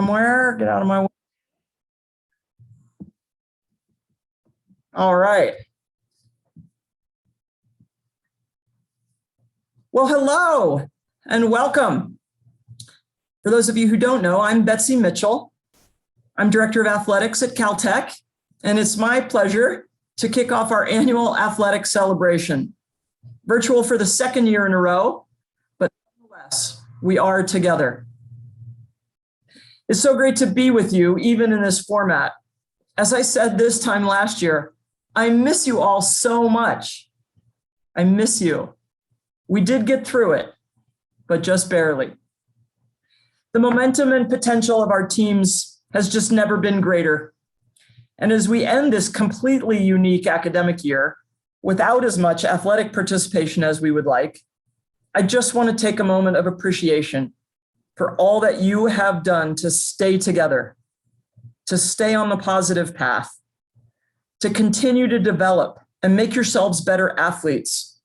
Somewhere, get out of my way. All right. Well, hello and welcome. For those of you who don't know, I'm Betsy Mitchell. I'm Director of Athletics at Caltech, and it's my pleasure to kick off our annual athletic celebration. Virtual for the second year in a row, but nonetheless, we are together. It's so great to be with you, even in this format. As I said this time last year, I miss you all so much. I miss you. We did get through it, but just barely. The momentum and potential of our teams has just never been greater. And as we end this completely unique academic year, without as much athletic participation as we would like, I just want to take a moment of appreciation for all that you have done to stay together, to stay on the positive path, to continue to develop and make yourselves better athletes,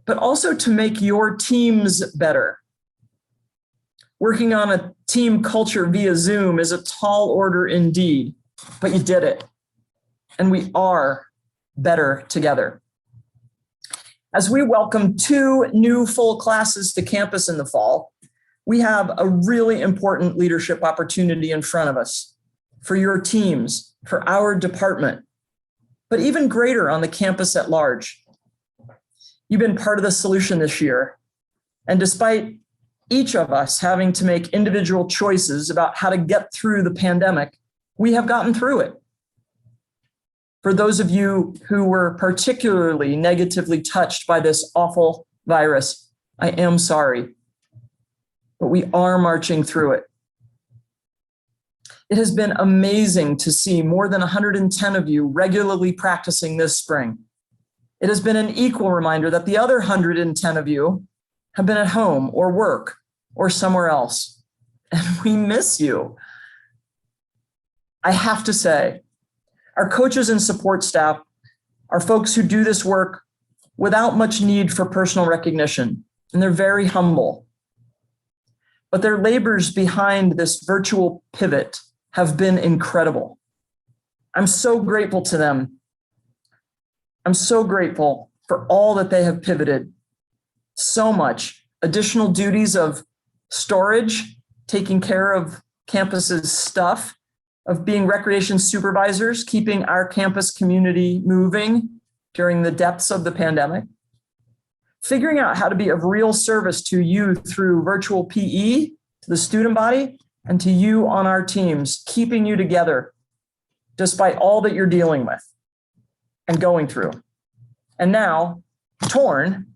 but also to make your teams better. Working on a team culture via Zoom is a tall order indeed, but you did it. And we are better together. As we welcome 2 new full classes to campus in the fall, we have a really important leadership opportunity in front of us for your teams, for our department, but even greater on the campus at large. You've been part of the solution this year. And despite each of us having to make individual choices about how to get through the pandemic, we have gotten through it. For those of you who were particularly negatively touched by this awful virus, I am sorry, but we are marching through it. It has been amazing to see more than 110 of you regularly practicing this spring. It has been an equal reminder that the other 110 of you have been at home or work or somewhere else, and we miss you. I have to say, our coaches and support staff are folks who do this work without much need for personal recognition, and they're very humble. But their labors behind this virtual pivot have been incredible. I'm so grateful to them. I'm so grateful for all that they have pivoted. So much additional duties of storage, taking care of campus's stuff, of being recreation supervisors, keeping our campus community moving during the depths of the pandemic, figuring out how to be of real service to you through virtual PE, to the student body, and to you on our teams, keeping you together despite all that you're dealing with and going through. And now, torn,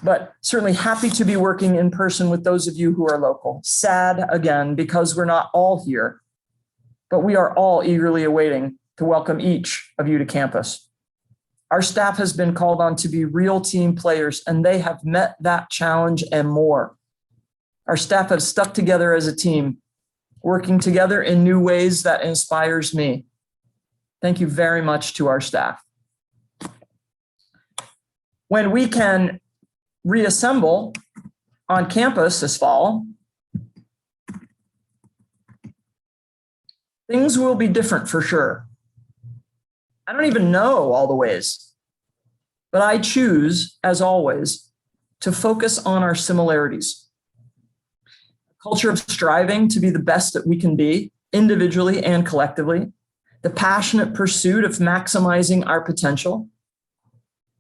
but certainly happy to be working in person with those of you who are local. Sad again, because we're not all here, but we are all eagerly awaiting to welcome each of you to campus. Our staff has been called on to be real team players, and they have met that challenge and more. Our staff have stuck together as a team, working together in new ways that inspires me. Thank you very much to our staff. When we can reassemble on campus this fall, things will be different for sure. I don't even know all the ways, but I choose, as always, to focus on our similarities. A culture of striving to be the best that we can be, individually and collectively, the passionate pursuit of maximizing our potential,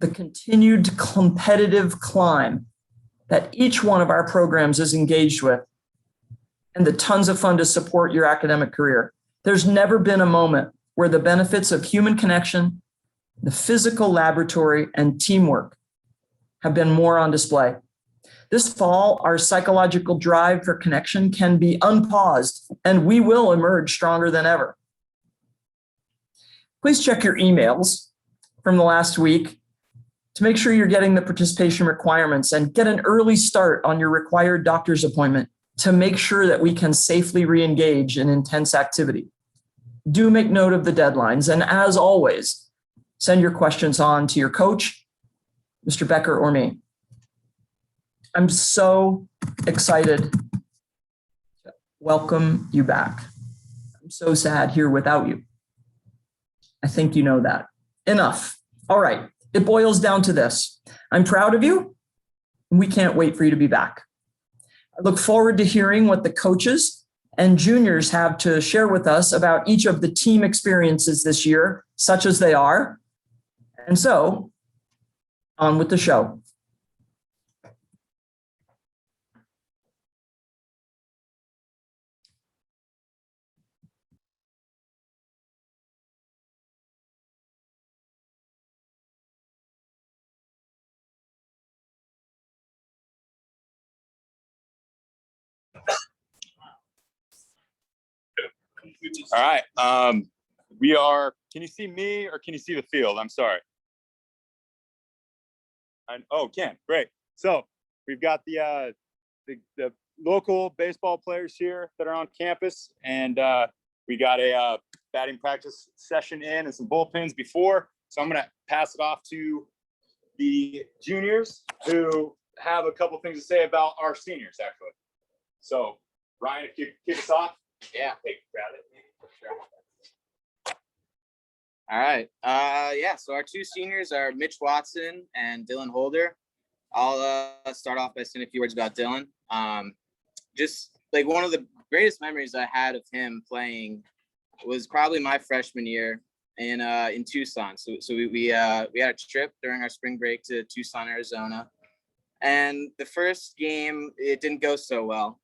the continued competitive climb that each one of our programs is engaged with, and the tons of fun to support your academic career. There's never been a moment where the benefits of human connection, the physical laboratory, and teamwork have been more on display. This fall, our psychological drive for connection can be unpaused, and we will emerge stronger than ever. Please check your emails from the last week to make sure you're getting the participation requirements and get an early start on your required doctor's appointment to make sure that we can safely re-engage in intense activity. Do make note of the deadlines, and as always, send your questions on to your coach, Mr. Becker, or me. I'm so excited to welcome you back. I'm so sad here without you. I think you know that. Enough. All right. It boils down to this. I'm proud of you, and we can't wait for you to be back. I look forward to hearing what the coaches and juniors have to share with us about each of the team experiences this year, such as they are. And so, on with the show. All right. We are, can you see me or can you see the field? I'm sorry. Oh, can. Great. So we've got the local baseball players here that are on campus, and we got a batting practice session in and some bullpens before. So I'm going to pass it off to the juniors who have a couple things to say about our seniors, actually. So Ryan, if you kick us off. Yeah. Grab it. All right. Yeah. So our two seniors are Mitch Watson and Dylan Holder. I'll start off by saying a few words about Dylan. Just like one of the greatest memories I had of him playing was probably my freshman year in Tucson. So we had a trip during our spring break to Tucson, Arizona, and the first game it didn't go so well.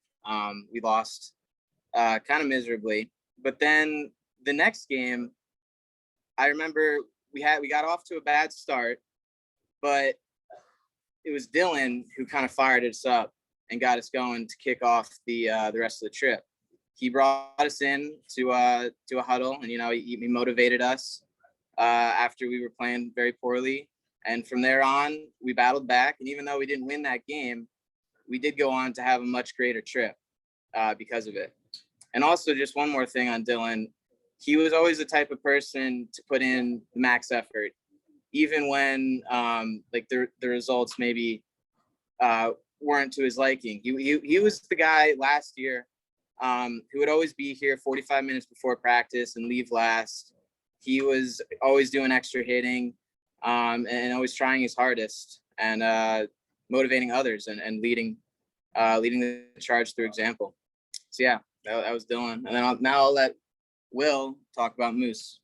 We lost kind of miserably, but then the next game, I remember we got off to a bad start, but it was Dylan who kind of fired us up and got us going to kick off the rest of the trip. He brought us in to a huddle, and he motivated us after we were playing very poorly. And from there on, we battled back. And even though we didn't win that game, we did go on to have a much greater trip because of it. And also, just one more thing on Dylan. He was always the type of person to put in the max effort, even when the results maybe weren't to his liking. He was the guy last year who would always be here 45 minutes before practice and leave last. He was always doing extra hitting and always trying his hardest and motivating others and leading the charge through example. So yeah, that was Dylan. And then I'll let Will talk about Moose.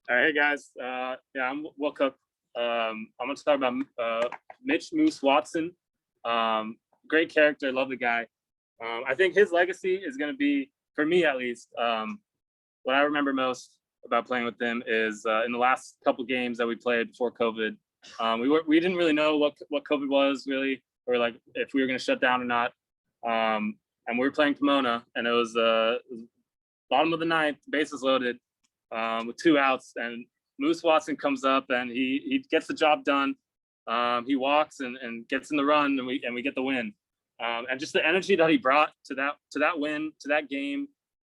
All right, hey guys. I'm Will Cook. I'm going to talk about Mitch Moose Watson. Great character, love the guy. I think his legacy is going to be, for me at least, what I remember most about playing with him is in the last couple games that we played before COVID. We didn't really know what COVID was really, or like if we were going to shut down or not. And we were playing Pomona, and it was bottom of the ninth, bases loaded, with 2 outs, and Moose Watson comes up and he gets the job done. He walks and gets in the run, and we get the win. And just the energy that he brought to that win, to that game,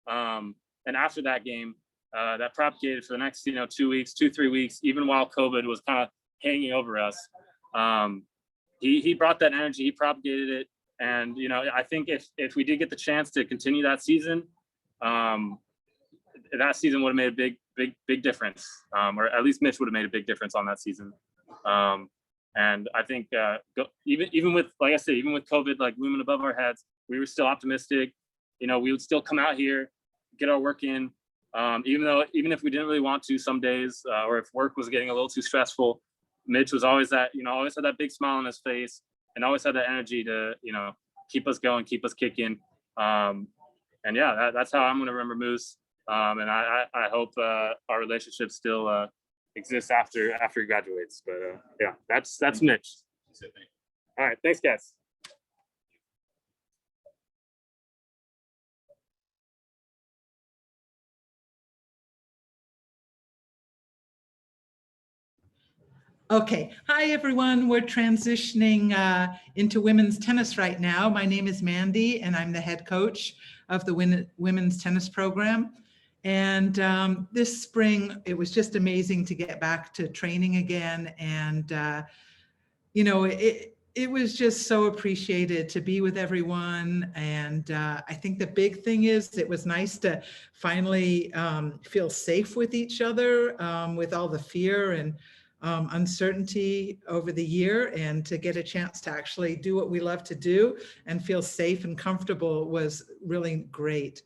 and after that game, that propagated for the next 2 weeks, 2-3 weeks, even while COVID was kind of hanging over us. He brought that energy, he propagated it, and I think if we did get the chance to continue that season, that season would have made a big difference, or at least Mitch would have made a big difference on that season. And I think even with, like I said, even with COVID like looming above our heads, we were still optimistic. We would still come out here, get our work in, even if we didn't really want to some days, or if work was getting a little too stressful. Mitch was always always had that big smile on his face, and always had that energy to keep us going, keep us kicking. And yeah, that's how I'm going to remember Moose. And I hope our relationship still exists after he graduates. But yeah, that's Mitch. All right, thanks, guys. Okay. Hi, everyone. We're transitioning into women's tennis right now. My name is Mandy, and I'm the head coach of the women's tennis program. And this spring, it was just amazing to get back to training again. And, it was just so appreciated to be with everyone. And I think the big thing is it was nice to finally feel safe with each other with all the fear and uncertainty over the year, and to get a chance to actually do what we love to do and feel safe and comfortable was really great.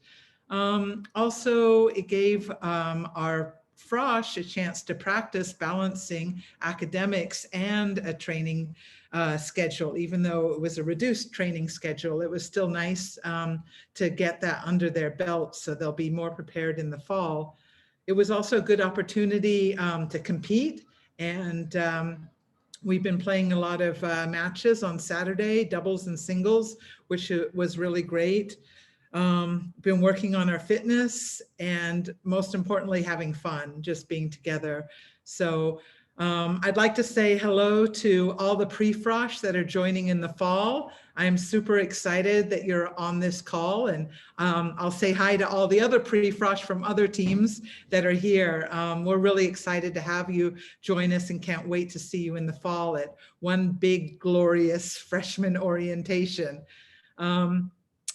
Also, it gave our Frosh a chance to practice balancing academics and a training schedule. Even though it was a reduced training schedule, it was still nice to get that under their belt, so they'll be more prepared in the fall. It was also a good opportunity to compete, and we've been playing a lot of matches on Saturday, doubles and singles, which was really great. Been working on our fitness, and most importantly, having fun, just being together. So I'd like to say hello to all the pre-Frosh that are joining in the fall. I'm super excited that you're on this call, and I'll say hi to all the other pre-Frosh from other teams that are here. We're really excited to have you join us and can't wait to see you in the fall at one big, glorious freshman orientation.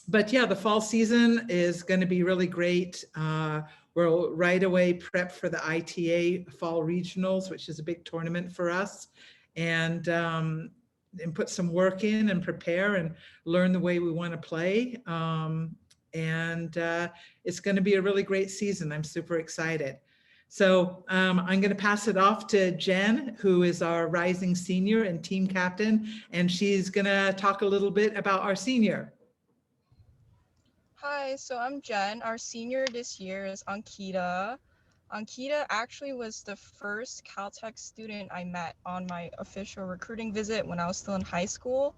But yeah, the fall season is going to be really great. We'll right away prep for the ITA Fall Regionals, which is a big tournament for us, and put some work in and prepare and learn the way we want to play. It's going to be a really great season. I'm super excited. So I'm going to pass it off to Jen, who is our rising senior and team captain, and she's going to talk a little bit about our senior. Hi, so I'm Jen. Our senior this year is Ankita. Ankita actually was the first Caltech student I met on my official recruiting visit when I was still in high school.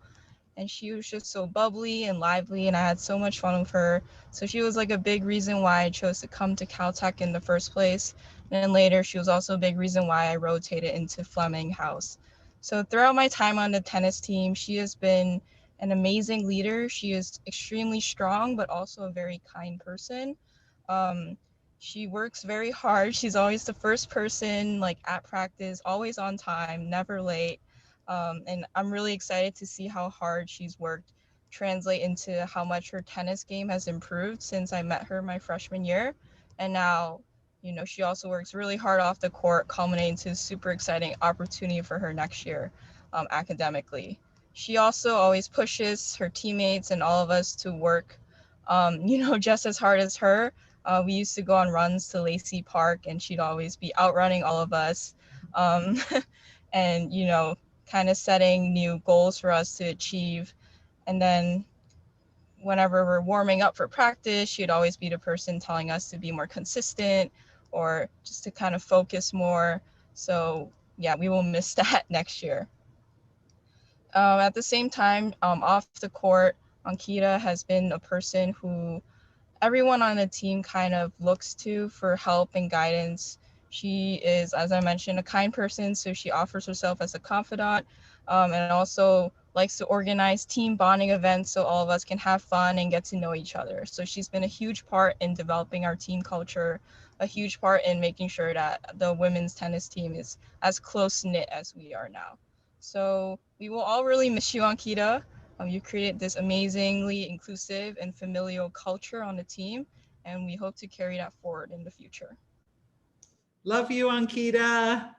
And she was just so bubbly and lively, and I had so much fun with her. So she was like a big reason why I chose to come to Caltech in the first place. And then later, she was also a big reason why I rotated into Fleming House. So throughout my time on the tennis team, she has been an amazing leader. She is extremely strong, but also a very kind person. She works very hard. She's always the first person like at practice, always on time, never late. And I'm really excited to see how hard she's worked translate into how much her tennis game has improved since I met her my freshman year. And now, you know, she also works really hard off the court, culminating to a super exciting opportunity for her next year academically. She also always pushes her teammates and all of us to work, you know, just as hard as her. We used to go on runs to Lacey Park, and she'd always be outrunning all of us. And, you know, kind of setting new goals for us to achieve. And then whenever we're warming up for practice, she'd always be the person telling us to be more consistent or just to kind of focus more. So yeah, we will miss that next year. At the same time, off the court, Ankita has been a person who everyone on the team kind of looks to for help and guidance. She is, as I mentioned, a kind person, so she offers herself as a confidant, and also likes to organize team bonding events so all of us can have fun and get to know each other. So she's been a huge part in developing our team culture, a huge part in making sure that the women's tennis team is as close-knit as we are now. So we will all really miss you, Ankita. You created this amazingly inclusive and familial culture on the team, and we hope to carry that forward in the future. Love you, Ankita.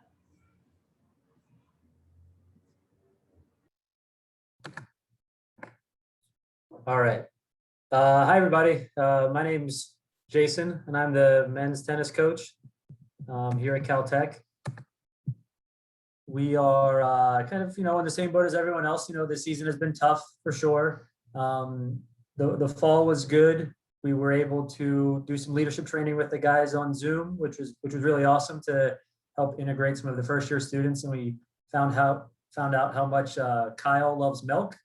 All right. Hi, everybody. My name's Jason, and I'm the men's tennis coach here at Caltech. We are kind of, on the same boat as everyone else. The season has been tough for sure. The fall was good. We were able to do some leadership training with the guys on Zoom, which was really awesome to help integrate some of the first year students. And we found out how much Kyle loves milk.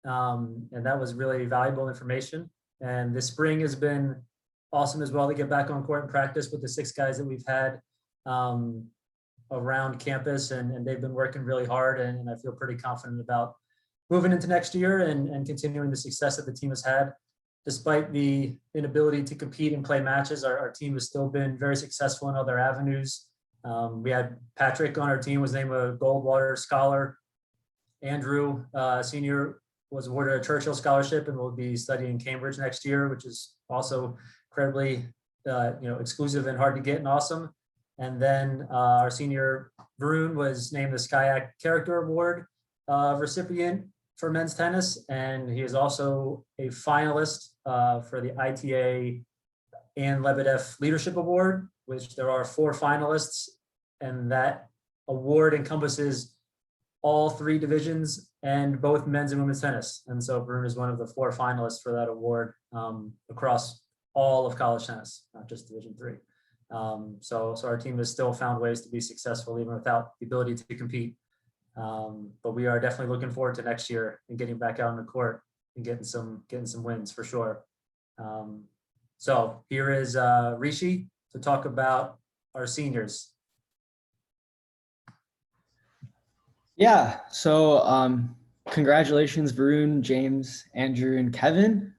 And that was really valuable information. And this spring has been awesome as well to get back on court and practice with the 6 guys that we've had around campus, and they've been working really hard, and I feel pretty confident about moving into next year and continuing the success that the team has had. Despite the inability to compete and play matches, our team has still been very successful in other avenues. We had Patrick on our team, was named a Goldwater Scholar Andrew, senior, was awarded a Churchill Scholarship and will be studying Cambridge next year, which is also incredibly, exclusive and hard to get and awesome. And then our senior Varun was named the SKYAC Character Award recipient for men's tennis, and he is also a finalist for the ITA and Lebedev Leadership Award, which there are 4 finalists, and that award encompasses all 3 divisions and both men's and women's tennis. And so Varun is one of the 4 finalists for that award across all of college tennis, not just Division III. So our team has still found ways to be successful even without the ability to compete. But we are definitely looking forward to next year and getting back out on the court and getting some wins for sure. So here is Rishi to talk about our seniors. Yeah, so congratulations, Varun, James, Andrew, and Kevin.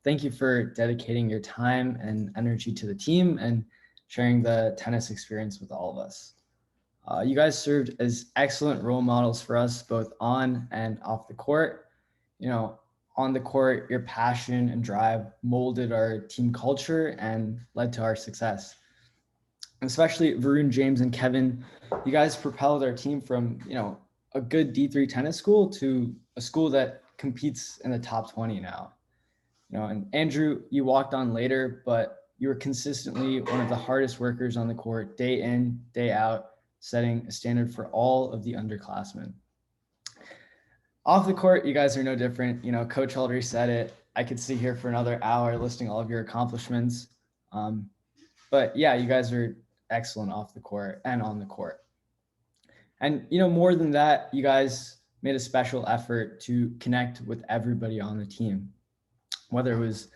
Thank you for dedicating your time and energy to the team and sharing the tennis experience with all of us. You guys served as excellent role models for us, both on and off the court. On the court, your passion and drive molded our team culture and led to our success. Especially Varun, James, and Kevin, you guys propelled our team from, a good D3 tennis school to a school that competes in the top 20 now. And Andrew, you walked on later, but you were consistently one of the hardest workers on the court, day in, day out, setting a standard for all of the underclassmen. Off the court, you guys are no different. Coach already said it. I could sit here for another hour listing all of your accomplishments. But yeah, you guys are excellent off the court and on the court. And, more than that, you guys made a special effort to connect with everybody on the team, whether it was,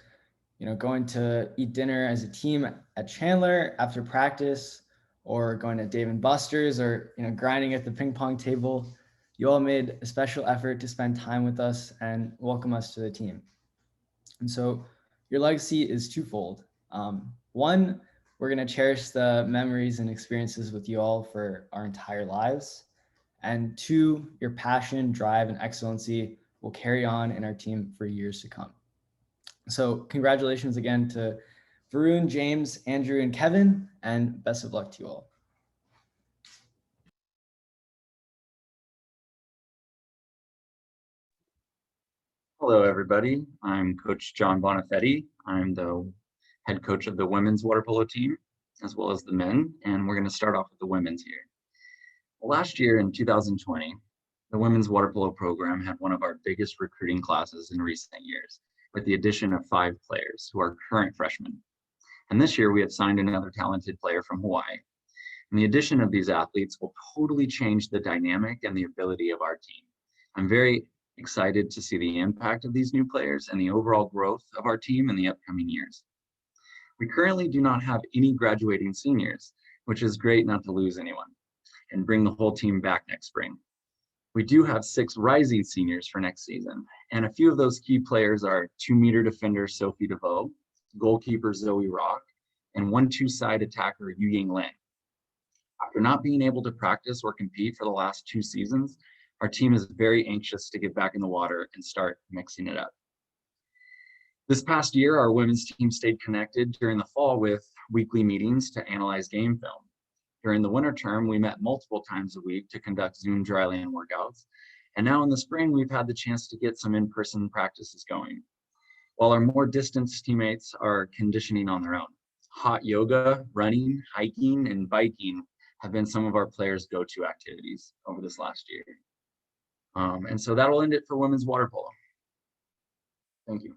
going to eat dinner as a team at Chandler after practice, or going to Dave & Buster's, or, grinding at the ping pong table. You all made a special effort to spend time with us and welcome us to the team. And so your legacy is twofold. One, we're going to cherish the memories and experiences with you all for our entire lives. And 2, your passion, drive, and excellency will carry on in our team for years to come. So congratulations again to Varun, James, Andrew, and Kevin, and best of luck to you all. Hello, everybody. I'm Coach John Bonifetti. I'm the head coach of the women's water polo team, as well as the men, and we're going to start off with the women's here. Last year in 2020, the women's water polo program had one of our biggest recruiting classes in recent years, with the addition of 5 players who are current freshmen. And this year we have signed another talented player from Hawaii. And the addition of these athletes will totally change the dynamic and the ability of our team. I'm very excited to see the impact of these new players and the overall growth of our team in the upcoming years. We currently do not have any graduating seniors, which is great not to lose anyone and bring the whole team back next spring. We do have 6 rising seniors for next season, and a few of those key players are 2-meter defender Sophie DeVoe, goalkeeper Zoe Rock, and 1-2 side attacker Elaine Lynn. After not being able to practice or compete for the last 2 seasons, our team is very anxious to get back in the water and start mixing it up. This past year, our women's team stayed connected during the fall with weekly meetings to analyze game film. During the winter term, we met multiple times a week to conduct Zoom dryland workouts. And now in the spring, we've had the chance to get some in-person practices going, while our more distant teammates are conditioning on their own. Hot yoga, running, hiking, and biking have been some of our players' go-to activities over this last year. And so that'll end it for women's water polo. Thank you.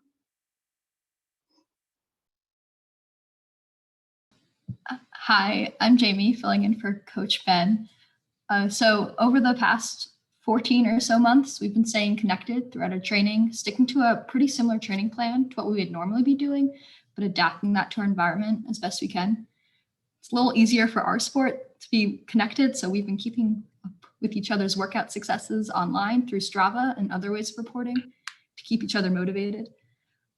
Hi, I'm Jamie, filling in for Coach Ben. So over the past 14 or so months, we've been staying connected throughout our training, sticking to a pretty similar training plan to what we would normally be doing, but adapting that to our environment as best we can. It's a little easier for our sport to be connected, so we've been keeping up with each other's workout successes online through Strava and other ways of reporting to keep each other motivated.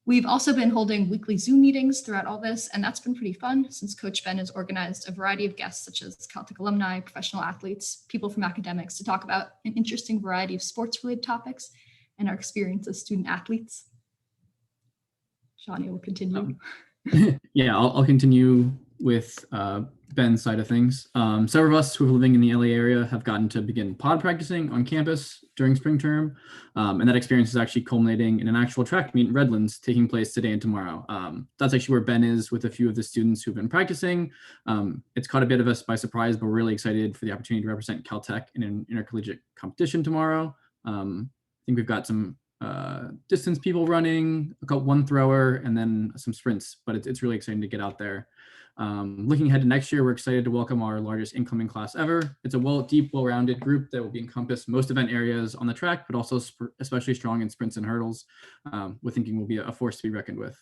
We've also been holding weekly Zoom meetings throughout all this, and that's been pretty fun since Coach Ben has organized a variety of guests such as Caltech alumni, professional athletes, people from academics to talk about an interesting variety of sports-related topics and our experience as student athletes. Johnny will continue. Yeah, I'll continue with Ben's side of things. Several of us who are living in the LA area have gotten to begin pod practicing on campus during spring term. And that experience is actually culminating in an actual track meet in Redlands taking place today and tomorrow. That's actually where Ben is with a few of the students who've been practicing. It's caught a bit of us by surprise, but we're really excited for the opportunity to represent Caltech in an intercollegiate competition tomorrow. I think we've got some distance people running, one thrower, and then some sprints, but it's really exciting to get out there. Looking ahead to next year, we're excited to welcome our largest incoming class ever. It's a deep, well-rounded group that will be encompass most event areas on the track, but also especially strong in sprints and hurdles. We're thinking will be a force to be reckoned with.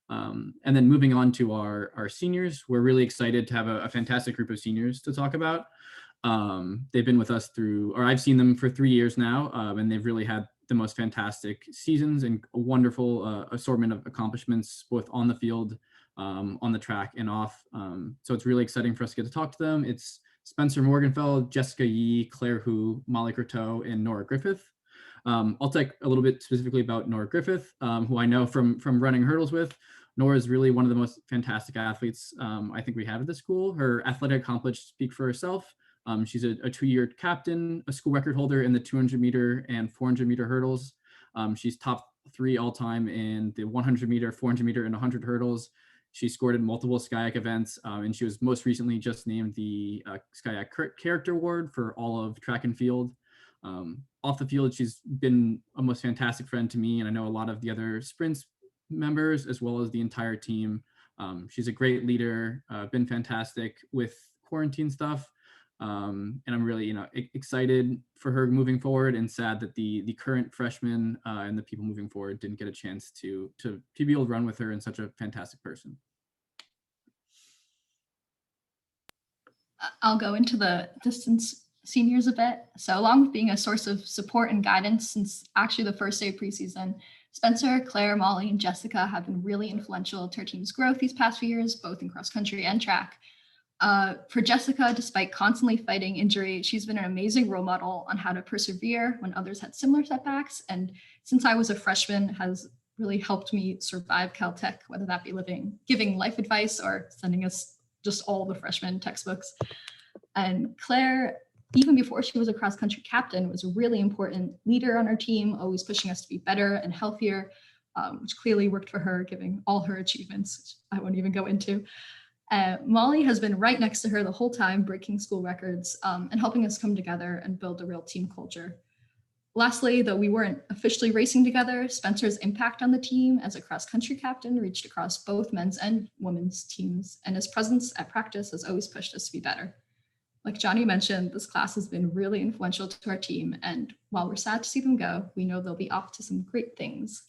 And then moving on to our seniors, we're really excited to have a fantastic group of seniors to talk about. They've been with us I've seen them for 3 years now, and they've really had the most fantastic seasons and a wonderful assortment of accomplishments, both on the field, on the track and off. So it's really exciting for us to get to talk to them. It's Spencer Morgenfeld, Jessica Yee, Claire Hu, Molly Croteau, and Norah Griffith. I'll talk a little bit specifically about Norah Griffith, who I know from running hurdles with. Norah is really one of the most fantastic athletes I think we have at the school. Her athletic accomplishments speak for herself. She's a 2-year captain, a school record holder in the 200 meter and 400 meter hurdles. She's top 3 all time in the 100 meter, 400 meter, and 100 hurdles. She scored in multiple SCIAC events, and she was most recently just named the SCIAC Character Award for all of track and field. Off the field, she's been a most fantastic friend to me, and I know a lot of the other sprints members as well as the entire team. She's a great leader, been fantastic with quarantine stuff. And I'm really, excited for her moving forward, and sad that the current freshmen and the people moving forward didn't get a chance to be able to run with her and such a fantastic person. I'll go into the distance seniors a bit. So along with being a source of support and guidance since actually the first day of preseason, Spencer, Claire, Molly, and Jessica have been really influential to our team's growth these past few years, both in cross country and track. For Jessica, despite constantly fighting injury, she's been an amazing role model on how to persevere when others had similar setbacks. And since I was a freshman, has really helped me survive Caltech, whether that be giving life advice or sending us just all the freshman textbooks. And Claire, even before she was a cross country captain, was a really important leader on our team, always pushing us to be better and healthier, which clearly worked for her, given all her achievements, which I won't even go into. Molly has been right next to her the whole time, breaking school records and helping us come together and build a real team culture. Lastly, though we weren't officially racing together, Spencer's impact on the team as a cross-country captain reached across both men's and women's teams, and his presence at practice has always pushed us to be better. Like Johnny mentioned, this class has been really influential to our team, and while we're sad to see them go, we know they'll be off to some great things.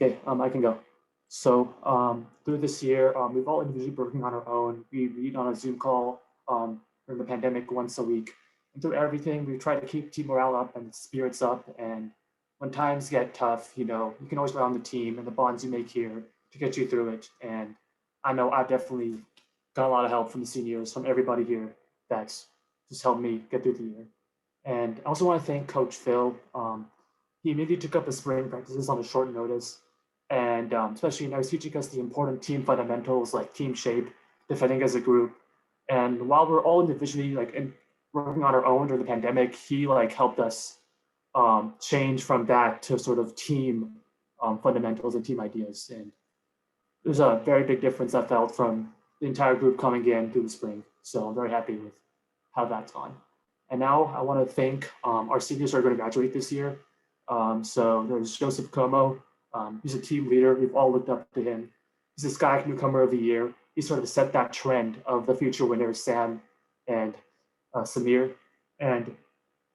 Okay, I can go. So through this year, we've all individually been working on our own. We meet on a Zoom call during the pandemic once a week. And through everything, we try to keep team morale up and spirits up. And when times get tough, you can always rely on the team and the bonds you make here to get you through it. And I know I've definitely got a lot of help from the seniors, from everybody here that's just helped me get through the year. And I also want to thank Coach Phil. He immediately took up the spring practices on a short notice. And especially, he's teaching us the important team fundamentals like team shape, defending as a group. And while we're all individually working on our own during the pandemic, he helped us change from that to sort of team fundamentals and team ideas. And there's a very big difference I felt from the entire group coming in through the spring. So I'm very happy with how that's gone. And now I want to thank our seniors who are going to graduate this year. So there's Joseph Cuomo. He's a team leader. We've all looked up to him. He's a SCIAC Newcomer of the Year. He sort of set that trend of the future winners, Sam and Samir. And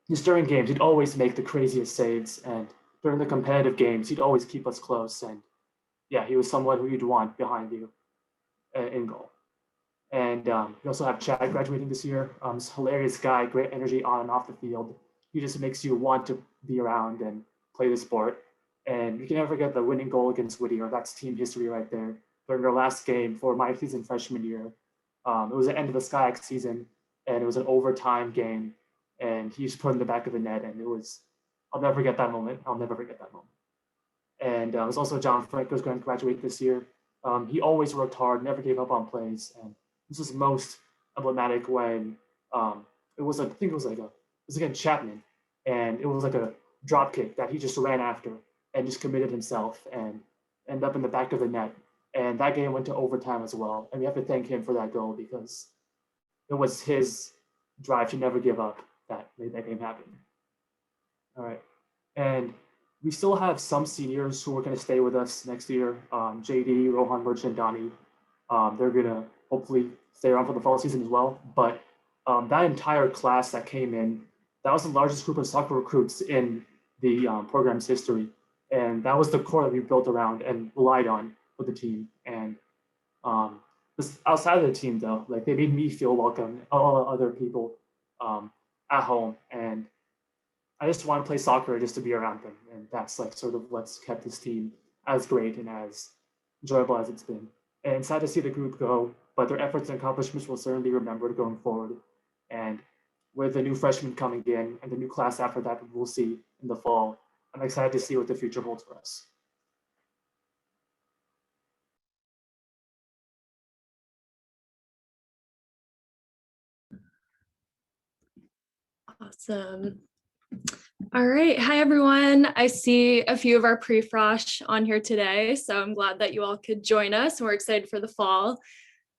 just during games, he'd always make the craziest saves. And during the competitive games, he'd always keep us close. And yeah, he was someone who you'd want behind you in goal. And we also have Chad graduating this year. He's a hilarious guy, great energy on and off the field. He just makes you want to be around and play the sport. And you can never forget the winning goal against Whittier. That's team history right there. During our last game for my season freshman year, it was the end of the SkyX season, and it was an overtime game. And he just put in the back of the net, and I'll never forget that moment. I'll never forget that moment. And it was also John Franco's going to graduate this year. He always worked hard, never gave up on plays, and this is most emblematic when it was against Chapman, and it was like a drop kick that he just ran after and just committed himself and ended up in the back of the net. And that game went to overtime as well. And we have to thank him for that goal because it was his drive to never give up that made that game happen. All right. And we still have some seniors who are going to stay with us next year. JD, Rohan, Merchant, Donnie. They're going to hopefully stay around for the fall season as well. But that entire class that came in, that was the largest group of soccer recruits in the program's history. And that was the core that we built around and relied on with the team. And outside of the team, though, like they made me feel welcome, all other people at home. And I just want to play soccer just to be around them. And that's like sort of what's kept this team as great and as enjoyable as it's been. And sad to see the group go, but their efforts and accomplishments will certainly be remembered going forward. And with the new freshmen coming in and the new class after that we'll see in the fall, I'm excited to see what the future holds for us. Awesome. All right. Hi, everyone. I see a few of our pre-frosh on here today, so I'm glad that you all could join us. We're excited for the fall.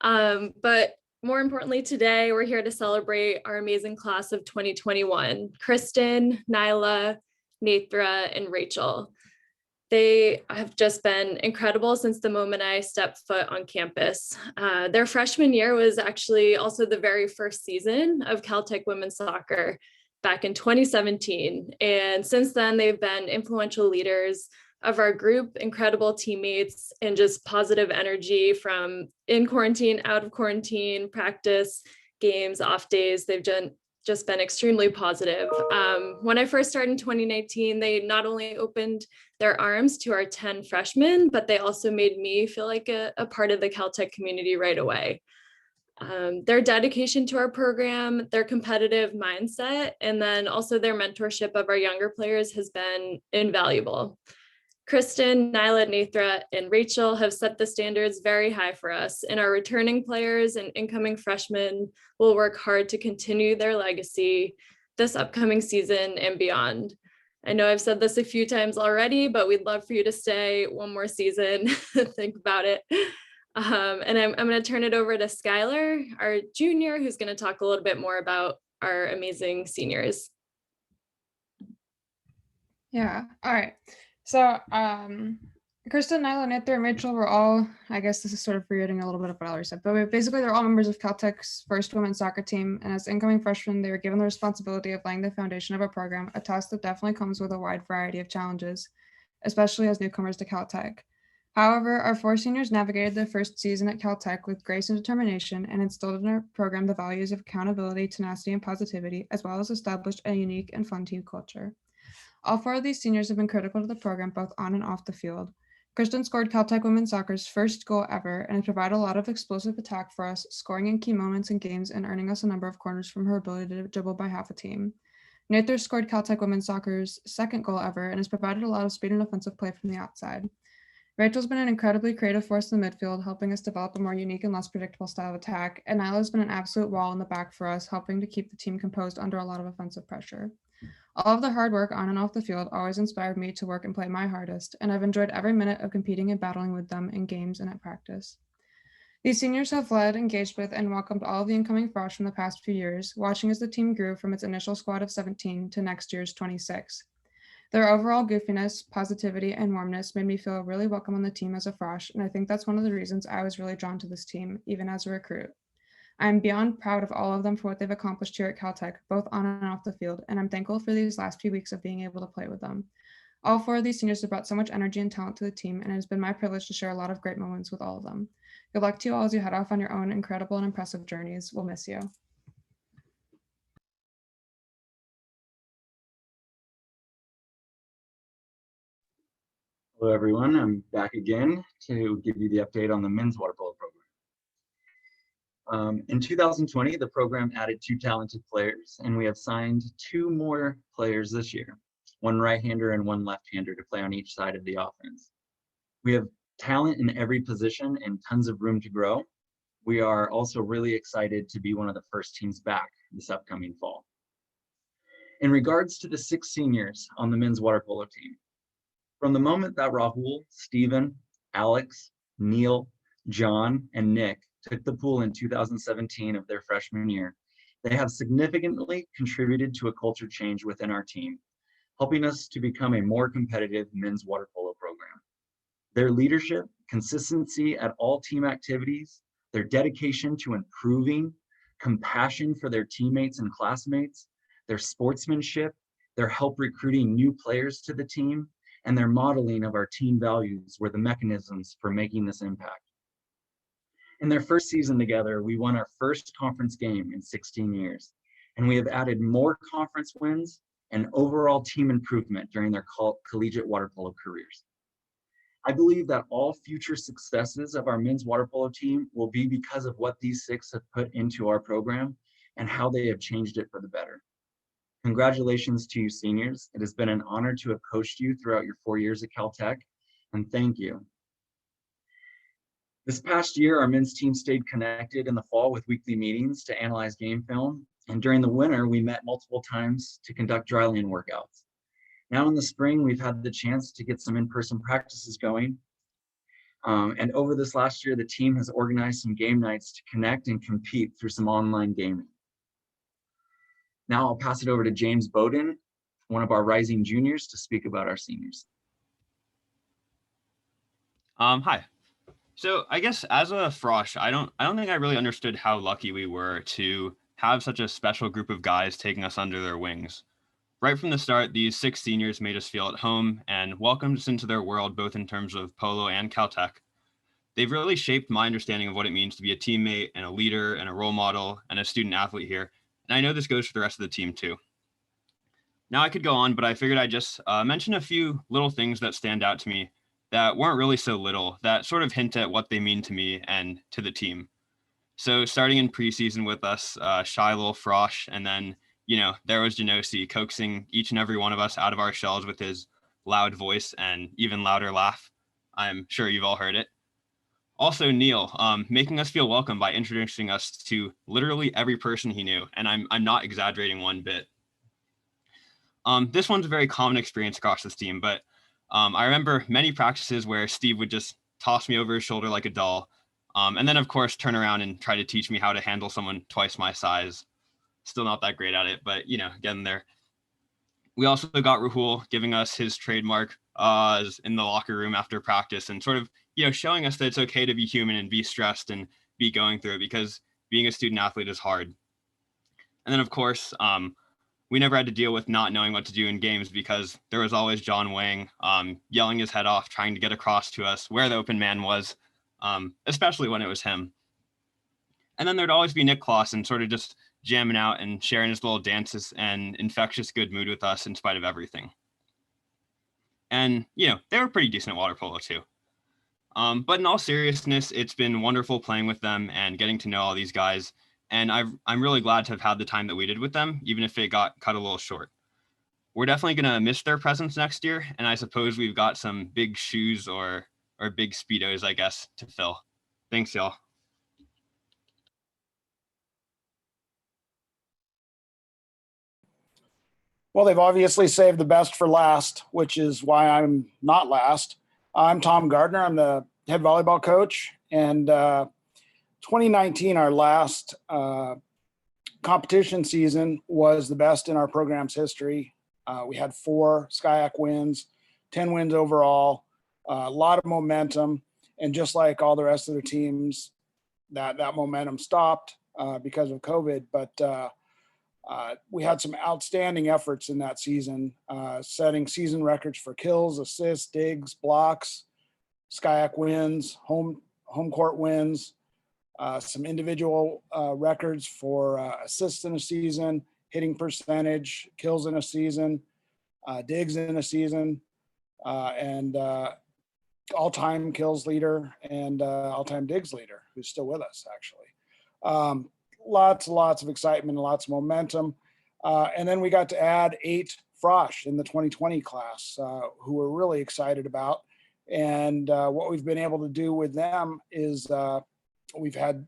But more importantly, today we're here to celebrate our amazing class of 2021, Kristen, Nyla, Nathra, and Rachel. They have just been incredible since the moment I stepped foot on campus. Their freshman year was actually also the very first season of Caltech women's soccer back in 2017. And since then, they've been influential leaders of our group, incredible teammates, and just positive energy from in quarantine, out of quarantine, practice, games, off days. They've just been extremely positive. When I first started in 2019, they not only opened their arms to our 10 freshmen, but they also made me feel like a part of the Caltech community right away. Their dedication to our program, their competitive mindset, and then also their mentorship of our younger players has been invaluable. Kristen, Nyla, Nathra, and Rachel have set the standards very high for us, and our returning players and incoming freshmen will work hard to continue their legacy this upcoming season and beyond. I know I've said this a few times already, but we'd love for you to stay one more season. Think about it. And I'm going to turn it over to Skylar, our junior, who's going to talk a little bit more about our amazing seniors. Yeah, all right. So Kristen, Nyla, Nathra, and Rachel were all, I guess this is sort of reiterating a little bit of what I already said, but basically they're all members of Caltech's first women's soccer team. And as incoming freshmen, they were given the responsibility of laying the foundation of a program, a task that definitely comes with a wide variety of challenges, especially as newcomers to Caltech. However, our four seniors navigated their first season at Caltech with grace and determination and instilled in our program the values of accountability, tenacity, and positivity, as well as established a unique and fun team culture. All four of these seniors have been critical to the program, both on and off the field. Kristen scored Caltech women's soccer's first goal ever and has provided a lot of explosive attack for us, scoring in key moments in games and earning us a number of corners from her ability to dribble by half a team. Nathra scored Caltech women's soccer's second goal ever and has provided a lot of speed and offensive play from the outside. Rachel's been an incredibly creative force in the midfield, helping us develop a more unique and less predictable style of attack, and Nyla has been an absolute wall in the back for us, helping to keep the team composed under a lot of offensive pressure. All of their hard work on and off the field always inspired me to work and play my hardest, and I've enjoyed every minute of competing and battling with them in games and at practice. These seniors have led, engaged with, and welcomed all of the incoming frosh from the past few years, watching as the team grew from its initial squad of 17 to next year's 26. Their overall goofiness, positivity, and warmness made me feel really welcome on the team as a frosh, and I think that's one of the reasons I was really drawn to this team, even as a recruit. I'm beyond proud of all of them for what they've accomplished here at Caltech, both on and off the field, and I'm thankful for these last few weeks of being able to play with them. All 4 of these seniors have brought so much energy and talent to the team, and it has been my privilege to share a lot of great moments with all of them. Good luck to you all as you head off on your own incredible and impressive journeys. We'll miss you. Hello, everyone. I'm back again to give you the update on the men's water polo program. In 2020, the program added 2 talented players, and we have signed 2 more players this year, 1 right-hander and 1 left-hander to play on each side of the offense. We have talent in every position and tons of room to grow. We are also really excited to be one of the first teams back this upcoming fall. In regards to the 6 seniors on the men's water polo team, from the moment that Rahul, Stephen, Alex, Neil, John, and Nick took the pool in 2017 of their freshman year, they have significantly contributed to a culture change within our team, helping us to become a more competitive men's water polo program. Their leadership, consistency at all team activities, their dedication to improving, compassion for their teammates and classmates, their sportsmanship, their help recruiting new players to the team, and their modeling of our team values were the mechanisms for making this impact. In their first season together, we won our first conference game in 16 years, and we have added more conference wins and overall team improvement during their collegiate water polo careers. I believe that all future successes of our men's water polo team will be because of what these 6 have put into our program and how they have changed it for the better. Congratulations to you seniors. It has been an honor to have coached you throughout your 4 years at Caltech, and thank you. This past year, our men's team stayed connected in the fall with weekly meetings to analyze game film, and during the winter, we met multiple times to conduct dryland workouts. Now in the spring, we've had the chance to get some in-person practices going, and over this last year, the team has organized some game nights to connect and compete through some online gaming. Now I'll pass it over to James Bowden, one of our rising juniors, to speak about our seniors. Hi. So I guess as a frosh, I don't think I really understood how lucky we were to have such a special group of guys taking us under their wings. Right from the start, these 6 seniors made us feel at home and welcomed us into their world, both in terms of polo and Caltech. They've really shaped my understanding of what it means to be a teammate and a leader and a role model and a student athlete here. And I know this goes for the rest of the team too. Now I could go on, but I figured I'd just mention a few little things that stand out to me that weren't really so little, that sort of hint at what they mean to me and to the team. So starting in preseason with us, shy little frosh, and then, there was Genosi coaxing each and every one of us out of our shells with his loud voice and even louder laugh. I'm sure you've all heard it. Also Neil, making us feel welcome by introducing us to literally every person he knew, and I'm not exaggerating one bit. This one's a very common experience across this team, but I remember many practices where Steve would just toss me over his shoulder like a doll, and then of course turn around and try to teach me how to handle someone twice my size. Still not that great at it, but getting there. We also got Rahul giving us his trademark in the locker room after practice and sort of showing us that it's okay to be human and be stressed and be going through it, because being a student athlete is hard. And then of course, we never had to deal with not knowing what to do in games, because there was always John Wang yelling his head off, trying to get across to us where the open man was, especially when it was him. And then there'd always be Nick Clausen sort of just jamming out and sharing his little dances and infectious good mood with us in spite of everything. And, they were pretty decent at water polo too. But in all seriousness, it's been wonderful playing with them and getting to know all these guys. And I'm really glad to have had the time that we did with them, even if it got cut a little short. We're definitely going to miss their presence next year. And I suppose we've got some big shoes or big Speedos, I guess, to fill. Thanks, y'all. Well, they've obviously saved the best for last, which is why I'm not last. I'm Tom Gardner. I'm the head volleyball coach. And 2019, our last competition season, was the best in our program's history. We had 4 SCIAC wins, 10 wins overall, a lot of momentum. And just like all the rest of the teams, that momentum stopped because of COVID. But We had some outstanding efforts in that season, setting season records for kills, assists, digs, blocks, SCIAC wins, home court wins, some individual records for assists in a season, hitting percentage, kills in a season, digs in a season, and all-time kills leader and all-time digs leader, who's still with us, actually. Lots of excitement and lots of momentum. And then we got to add 8 Frosh in the 2020 class, who we're really excited about. And what we've been able to do with them is we've had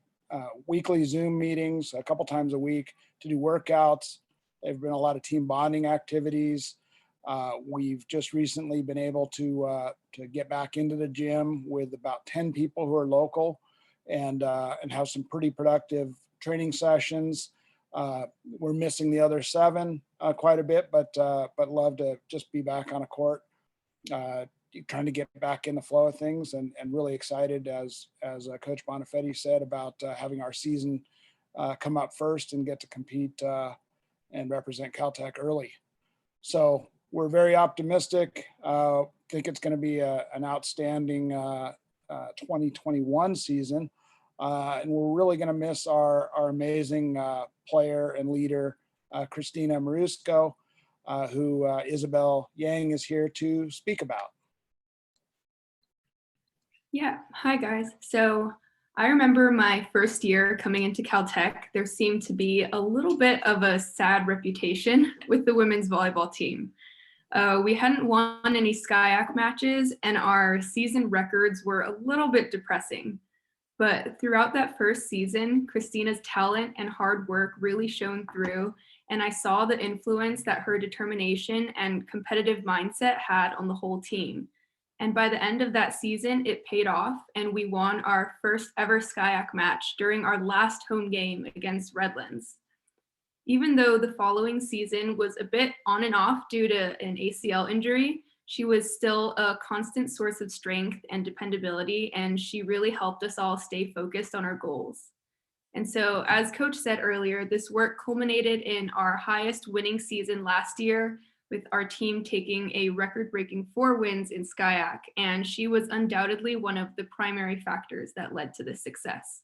weekly Zoom meetings a couple times a week to do workouts. There've been a lot of team bonding activities. We've just recently been able to get back into the gym with about 10 people who are local and have some pretty productive training sessions. We're missing the other 7 quite a bit, but love to just be back on a court, trying to get back in the flow of things, and really excited, as Coach Bonifetti said, about having our season come up first and get to compete and represent Caltech early. So we're very optimistic. Think it's going to be an outstanding 2021 season. And we're really going to miss our amazing player and leader, Christina Marusco, who Isabel Yang is here to speak about. Yeah, hi guys. So I remember my first year coming into Caltech, there seemed to be a little bit of a sad reputation with the women's volleyball team. We hadn't won any SCIAC matches and our season records were a little bit depressing. But throughout that first season, Christina's talent and hard work really shone through, and I saw the influence that her determination and competitive mindset had on the whole team. And by the end of that season, it paid off, and we won our first ever SCIAC match during our last home game against Redlands. Even though the following season was a bit on and off due to an ACL injury, she was still a constant source of strength and dependability, and she really helped us all stay focused on our goals. And so, as Coach said earlier, this work culminated in our highest winning season last year, with our team taking a record-breaking 4 wins in SCIAC, and she was undoubtedly one of the primary factors that led to this success.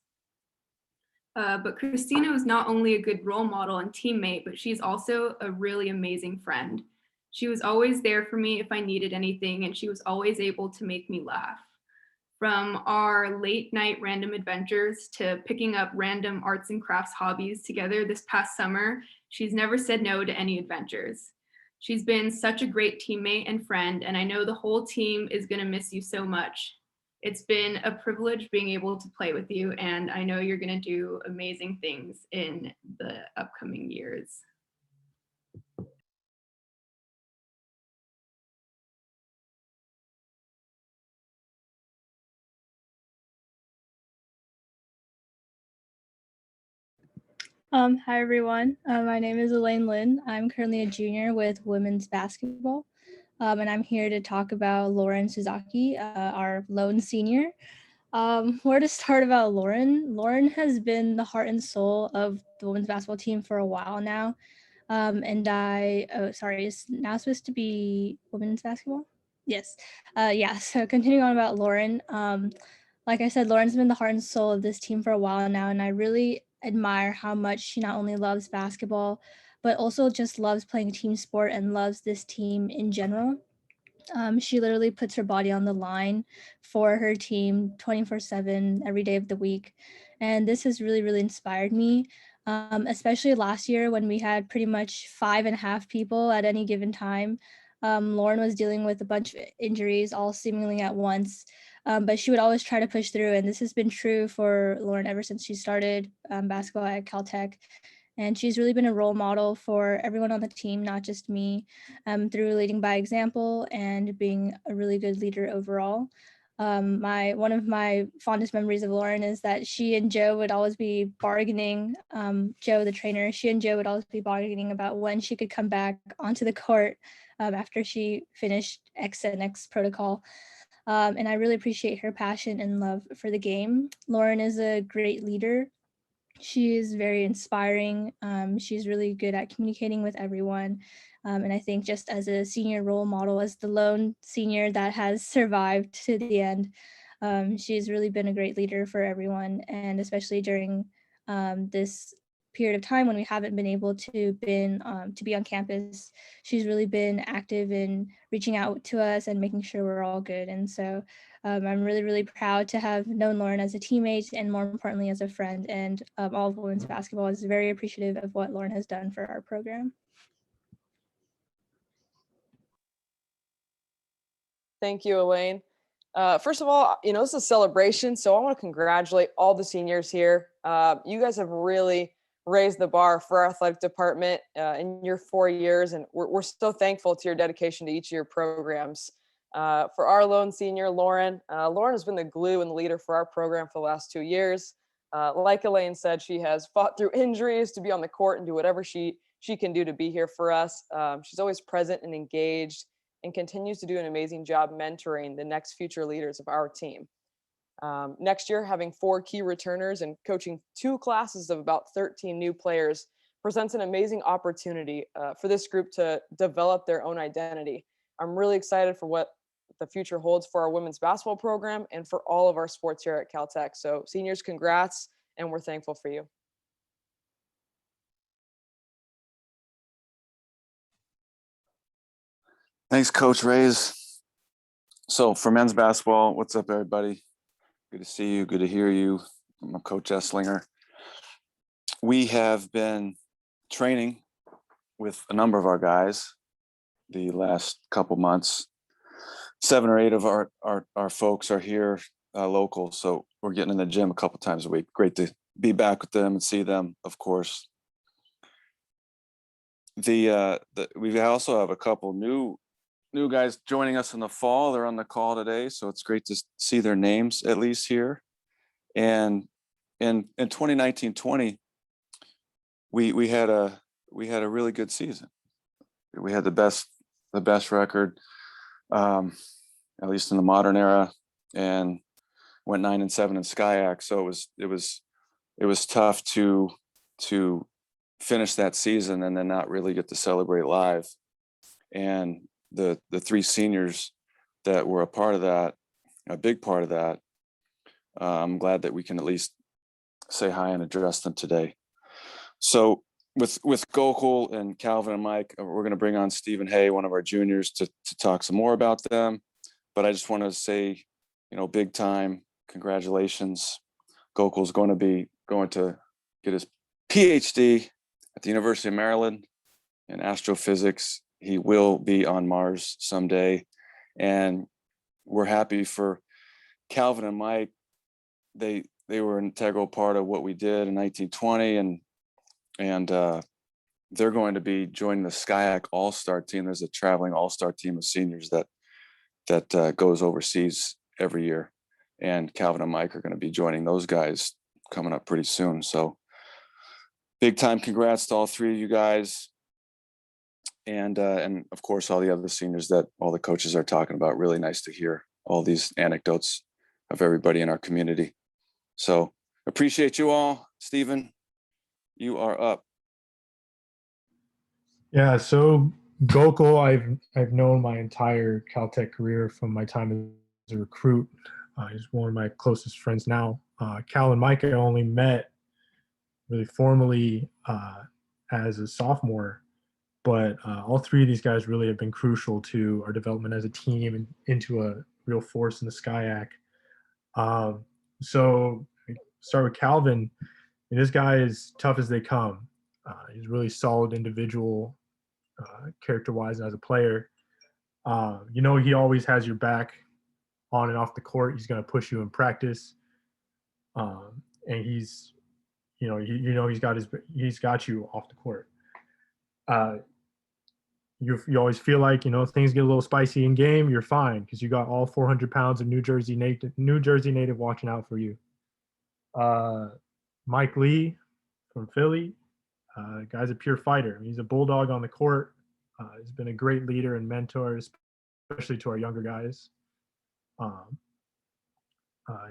But Christina was not only a good role model and teammate, but she's also a really amazing friend. She was always there for me if I needed anything, and she was always able to make me laugh. From our late night random adventures to picking up random arts and crafts hobbies together this past summer, she's never said no to any adventures. She's been such a great teammate and friend, and I know the whole team is going to miss you so much. It's been a privilege being able to play with you, and I know you're going to do amazing things in the upcoming years. Hi everyone, my name is Elaine Lynn. I'm currently a junior with women's basketball, and I'm here to talk about Lauren Suzaki, our lone senior. Where to start about Lauren? Lauren has been the heart and soul of the women's basketball team for a while now, and it's now supposed to be women's basketball? Yes, so continuing on about Lauren, like I said, Lauren's been the heart and soul of this team for a while now, and I really admire how much she not only loves basketball, but also just loves playing team sport and loves this team in general. She literally puts her body on the line for her team 24/7 every day of the week. And this has really, really inspired me, especially last year when we had pretty much 5.5 people at any given time. Lauren was dealing with a bunch of injuries all seemingly at once. But she would always try to push through, and this has been true for Lauren ever since she started basketball at Caltech. And she's really been a role model for everyone on the team, not just me, through leading by example and being a really good leader overall. One of my fondest memories of Lauren is that she and Joe would always be bargaining, Joe, the trainer, she and Joe would always be bargaining about when she could come back onto the court after she finished X and X protocol. And I really appreciate her passion and love for the game. Lauren is a great leader. She is very inspiring. She's really good at communicating with everyone. And I think just as a senior role model, as the lone senior that has survived to the end, she's really been a great leader for everyone. And especially during this period of time when we haven't been able to be on campus, she's really been active in reaching out to us and making sure we're all good. And so I'm really, really proud to have known Lauren as a teammate and more importantly as a friend. And all of women's basketball is very appreciative of what Lauren has done for our program. Thank you, Elaine. First of all, this is a celebration, so I want to congratulate all the seniors here. You guys have really raised the bar for our athletic department in your 4 years, and we're so thankful to your dedication to each of your programs. For our lone senior, Lauren has been the glue and the leader for our program for the last 2 years. Like Elaine said, she has fought through injuries to be on the court and do whatever she can do to be here for us. She's always present and engaged and continues to do an amazing job mentoring the next future leaders of our team. Next year, having 4 key returners and coaching 2 classes of about 13 new players presents an amazing opportunity for this group to develop their own identity. I'm really excited for what the future holds for our women's basketball program and for all of our sports here at Caltech. So seniors, congrats, and we're thankful for you. Thanks, Coach Rays. So for men's basketball, what's up, everybody? Good to see you. Good to hear you. I'm Coach Esslinger. We have been training with a number of our guys the last couple months. 7 or 8 of our folks are here local, so we're getting in the gym a couple times a week. Great to be back with them and see them, of course. We also have a couple new guys joining us in the fall. They're on the call today, so it's great to see their names at least here. And in 2019-20, we had a really good season. We had the best record, at least in the modern era, and went 9-7 in SCIAC. So it was tough to finish that season and then not really get to celebrate live. And the 3 seniors that were a part of that, a big part of that, I'm glad that we can at least say hi and address them today. So with Gokul and Calvin and Mike, we're going to bring on Stephen Hay, one of our juniors, to talk some more about them. But I just want to say, big time congratulations. Gokul's going to get his PhD at the University of Maryland in astrophysics. He will be on Mars someday. And we're happy for Calvin and Mike. They were an integral part of what we did in 1920, and they're going to be joining the SCIAC All-Star team. There's a traveling All-Star team of seniors that goes overseas every year. And Calvin and Mike are going to be joining those guys coming up pretty soon. So big time congrats to all 3 of you guys. And of course, all the other seniors that all the coaches are talking about. Really nice to hear all these anecdotes of everybody in our community. So appreciate you all. Stephen, you are up. Yeah, so Gokul, I've known my entire Caltech career from my time as a recruit. He's one of my closest friends now. Cal and Mike I only met really formally as a sophomore, but all 3 of these guys really have been crucial to our development as a team and into a real force in the SCIAC. So start with Calvin. And this guy is tough as they come. He's a really solid individual, character-wise and as a player. He always has your back on and off the court. He's going to push you in practice. And he's got you off the court. You always feel like, things get a little spicy in game, you're fine because you got all 400 pounds of New Jersey native watching out for you. Mike Lee from Philly, guy's a pure fighter. He's a bulldog on the court. He's been a great leader and mentor, especially to our younger guys.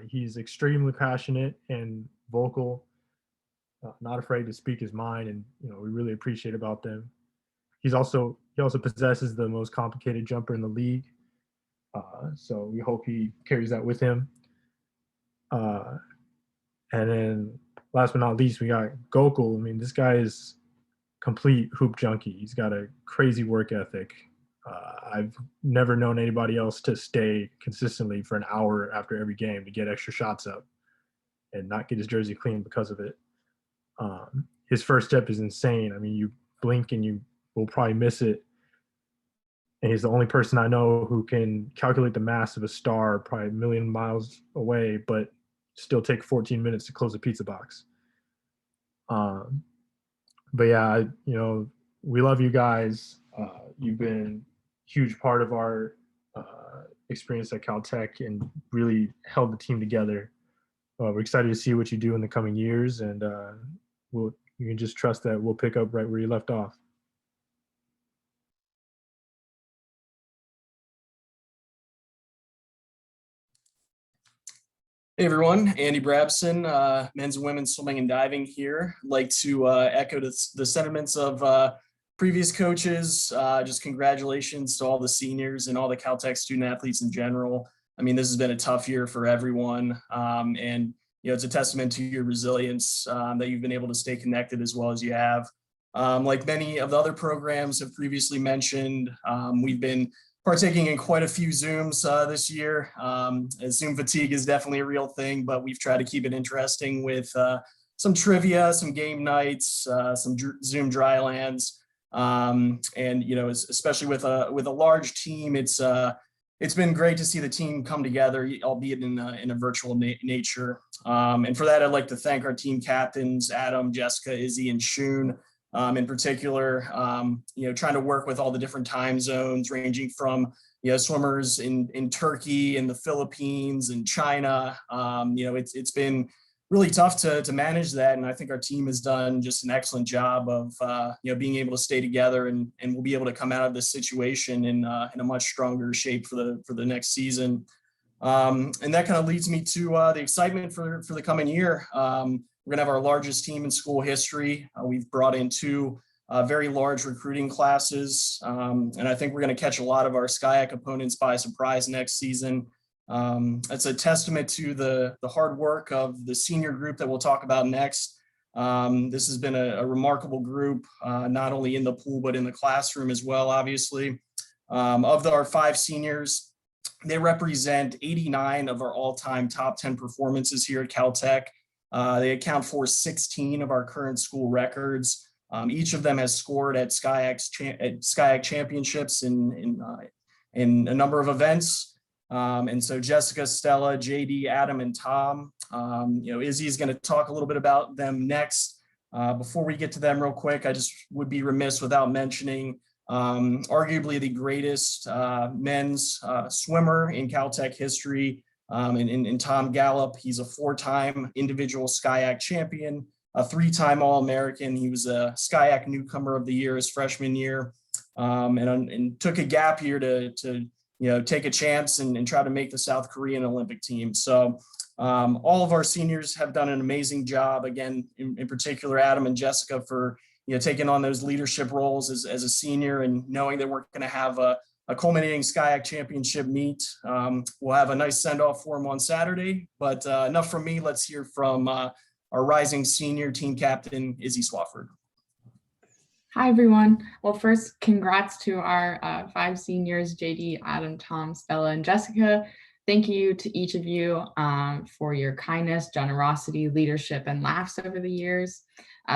He's extremely passionate and vocal. not afraid to speak his mind, and we really appreciate about them. He also possesses the most complicated jumper in the league, so we hope he carries that with him. And then last but not least, we got Gokul. I mean, this guy is complete hoop junkie. He's got a crazy work ethic. I've never known anybody else to stay consistently for an hour after every game to get extra shots up and not get his jersey clean because of it. His first step is insane. I mean, you blink and you will probably miss it. And he's the only person I know who can calculate the mass of a star probably a million miles away, but still take 14 minutes to close a pizza box. But yeah, we love you guys. You've been a huge part of our experience at Caltech and really held the team together. We're excited to see what you do in the coming years, and you can just trust that we'll pick up right where you left off. Hey everyone, Andy Brabson, men's and women's swimming and diving here. I'd like to echo the sentiments of previous coaches. Just congratulations to all the seniors and all the Caltech student athletes in general. I mean, this has been a tough year for everyone. And it's a testament to your resilience that you've been able to stay connected as well as you have. Like many of the other programs have previously mentioned, we've been partaking in quite a few Zooms this year. Zoom fatigue is definitely a real thing, but we've tried to keep it interesting with some trivia, some game nights, some Zoom dry lands. And especially with a large team, it's been great to see the team come together, albeit in a virtual nature. And for that, I'd like to thank our team captains, Adam, Jessica, Izzy, and Shun. In particular, trying to work with all the different time zones, ranging from, swimmers in Turkey and the Philippines and China. It's been really tough to manage that. And I think our team has done just an excellent job of, being able to stay together, and we'll be able to come out of this situation in a much stronger shape for the next season. And that kind of leads me to the excitement for the coming year. We're going to have our largest team in school history. We've brought in two very large recruiting classes. And I think we're going to catch a lot of our SCIAC opponents by surprise next season. It's a testament to the hard work of the senior group that we'll talk about next. This has been a remarkable group, not only in the pool, but in the classroom as well, obviously. Of our 5 seniors, they represent 89 of our all-time top 10 performances here at Caltech. They account for 16 of our current school records. Each of them has scored at SCIAC championships in a number of events. And so Jessica, Stella, JD, Adam, and Tom, Izzy is going to talk a little bit about them next. Before we get to them real quick, I just would be remiss without mentioning arguably the greatest men's swimmer in Caltech history, in Tom Gallup. He's a 4-time individual SCIAC champion, a 3-time All-American. He was a SCIAC Newcomer of the Year his freshman year, and took a gap year to take a chance and try to make the South Korean Olympic team. So all of our seniors have done an amazing job. Again, in particular, Adam and Jessica for taking on those leadership roles as a senior, and knowing that we're going to have a culminating SCIAC championship meet. We'll have a nice send-off for them on Saturday, but enough from me. Let's hear from our rising senior team captain, Izzy Swafford. Hi, everyone. Well, first, congrats to our 5 seniors, JD, Adam, Tom, Stella, and Jessica. Thank you to each of you for your kindness, generosity, leadership, and laughs over the years.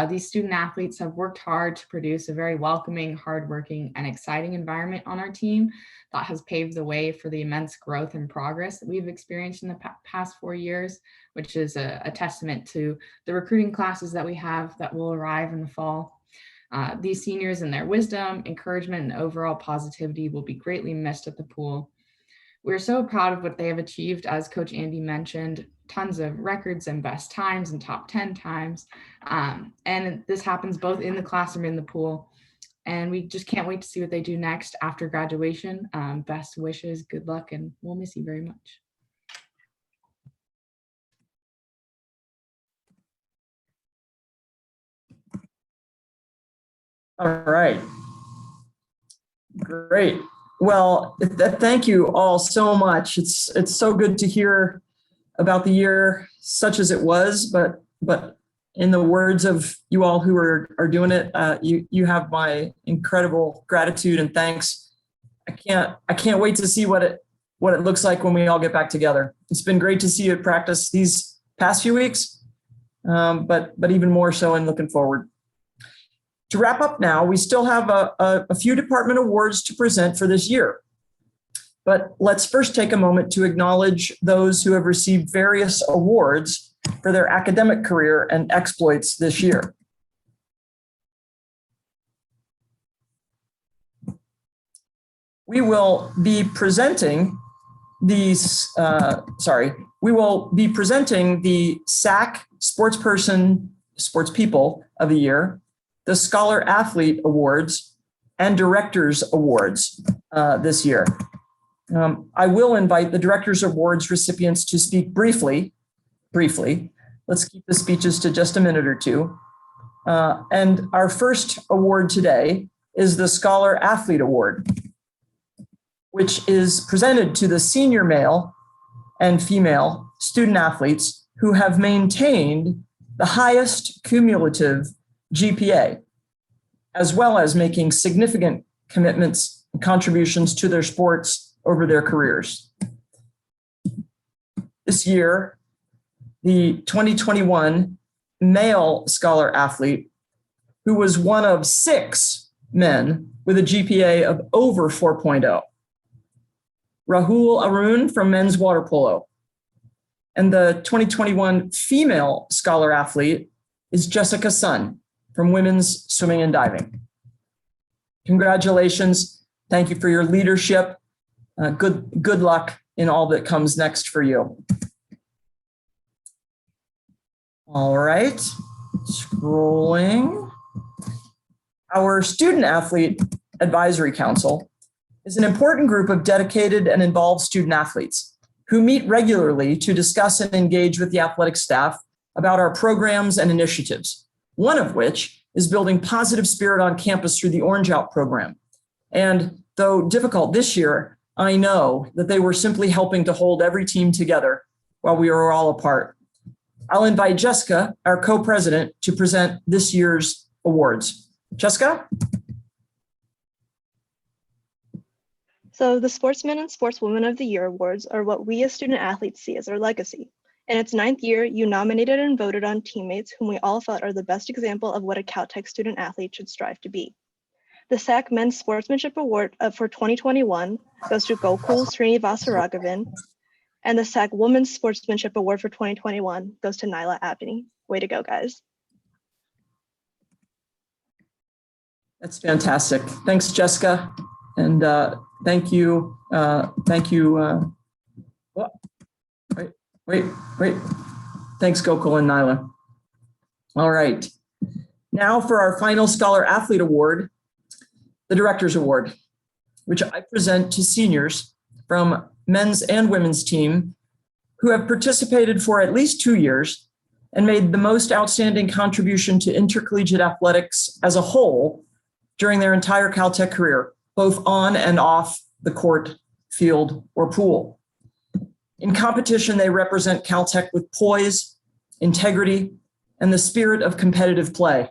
These student athletes have worked hard to produce a very welcoming, hardworking, and exciting environment on our team that has paved the way for the immense growth and progress that we've experienced in the past 4 years, which is a testament to the recruiting classes that we have that will arrive in the fall. These seniors and their wisdom, encouragement, and overall positivity will be greatly missed at the pool. We're so proud of what they have achieved, as Coach Andy mentioned, tons of records and best times and top 10 times. And this happens both in the classroom and in the pool. And we just can't wait to see what they do next after graduation. Best wishes, good luck, and we'll miss you very much. All right. Great. Well, thank you all so much. It's so good to hear about the year such as it was, but in the words of you all who are doing it, you have my incredible gratitude and thanks. I can't wait to see what it looks like when we all get back together. It's been great to see you practice these past few weeks, but even more so in looking forward. To wrap up now, we still have a few department awards to present for this year. But let's first take a moment to acknowledge those who have received various awards for their academic career and exploits this year. We will be presenting the SAC Sportspeople of the Year, the Scholar Athlete Awards, and Directors Awards this year. I will invite the Directors Awards recipients to speak briefly. Let's keep the speeches to just a minute or two. And our first award today is the Scholar Athlete Award, which is presented to the senior male and female student athletes who have maintained the highest cumulative GPA, as well as making significant commitments and contributions to their sports over their careers. This year, the 2021 male scholar athlete, who was one of 6 men with a GPA of over 4.0, Rahul Arun from men's water polo. And the 2021 female scholar athlete is Jessica Sun from women's swimming and diving. Congratulations. Thank you for your leadership. Good luck in all that comes next for you. All right, scrolling. Our Student Athlete Advisory Council is an important group of dedicated and involved student athletes who meet regularly to discuss and engage with the athletic staff about our programs and initiatives, one of which is building positive spirit on campus through the Orange Out program. And though difficult this year, I know that they were simply helping to hold every team together while we were all apart. I'll invite Jessica, our co-president, to present this year's awards. Jessica? So the Sportsman and Sportswoman of the Year awards are what we as student athletes see as our legacy. In its 9th year, you nominated and voted on teammates whom we all felt are the best example of what a Caltech student athlete should strive to be. The SAC Men's Sportsmanship Award for 2021 goes to Gokul Srinivasaraghavan, and the SAC Women's Sportsmanship Award for 2021 goes to Nyla Abney. Way to go, guys. That's fantastic. Thanks, Jessica. And thank you. Wait. Thanks, Gokul and Nyla. All right. Now for our final Scholar Athlete Award, the Directors Award, which I present to seniors from men's and women's team who have participated for at least 2 years and made the most outstanding contribution to intercollegiate athletics as a whole during their entire Caltech career, both on and off the court, field, or pool. In competition, they represent Caltech with poise, integrity, and the spirit of competitive play.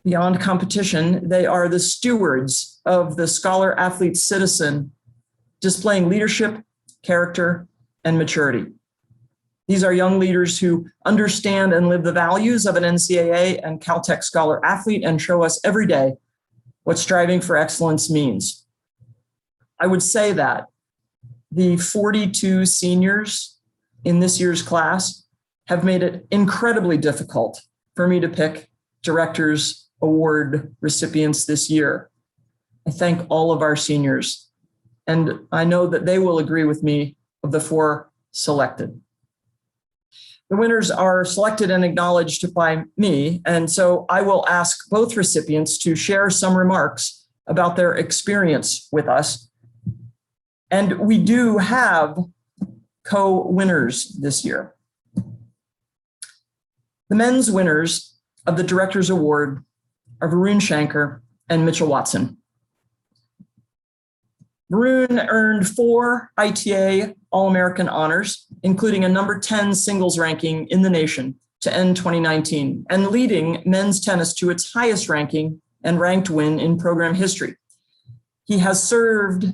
Beyond competition, they are the stewards of the scholar athlete citizen, displaying leadership, character, and maturity. These are young leaders who understand and live the values of an NCAA and Caltech scholar athlete and show us every day what striving for excellence means. I would say that the 42 seniors in this year's class have made it incredibly difficult for me to pick Directors Award recipients this year. I thank all of our seniors, and I know that they will agree with me of the 4 selected. The winners are selected and acknowledged by me, and so I will ask both recipients to share some remarks about their experience with us. And we do have co-winners this year. The men's winners of the Directors Award are Varun Schanker and Mitchell Watson. Varun earned 4 ITA All-American honors, including a number 10 singles ranking in the nation to end 2019, and leading men's tennis to its highest ranking and ranked win in program history. He has served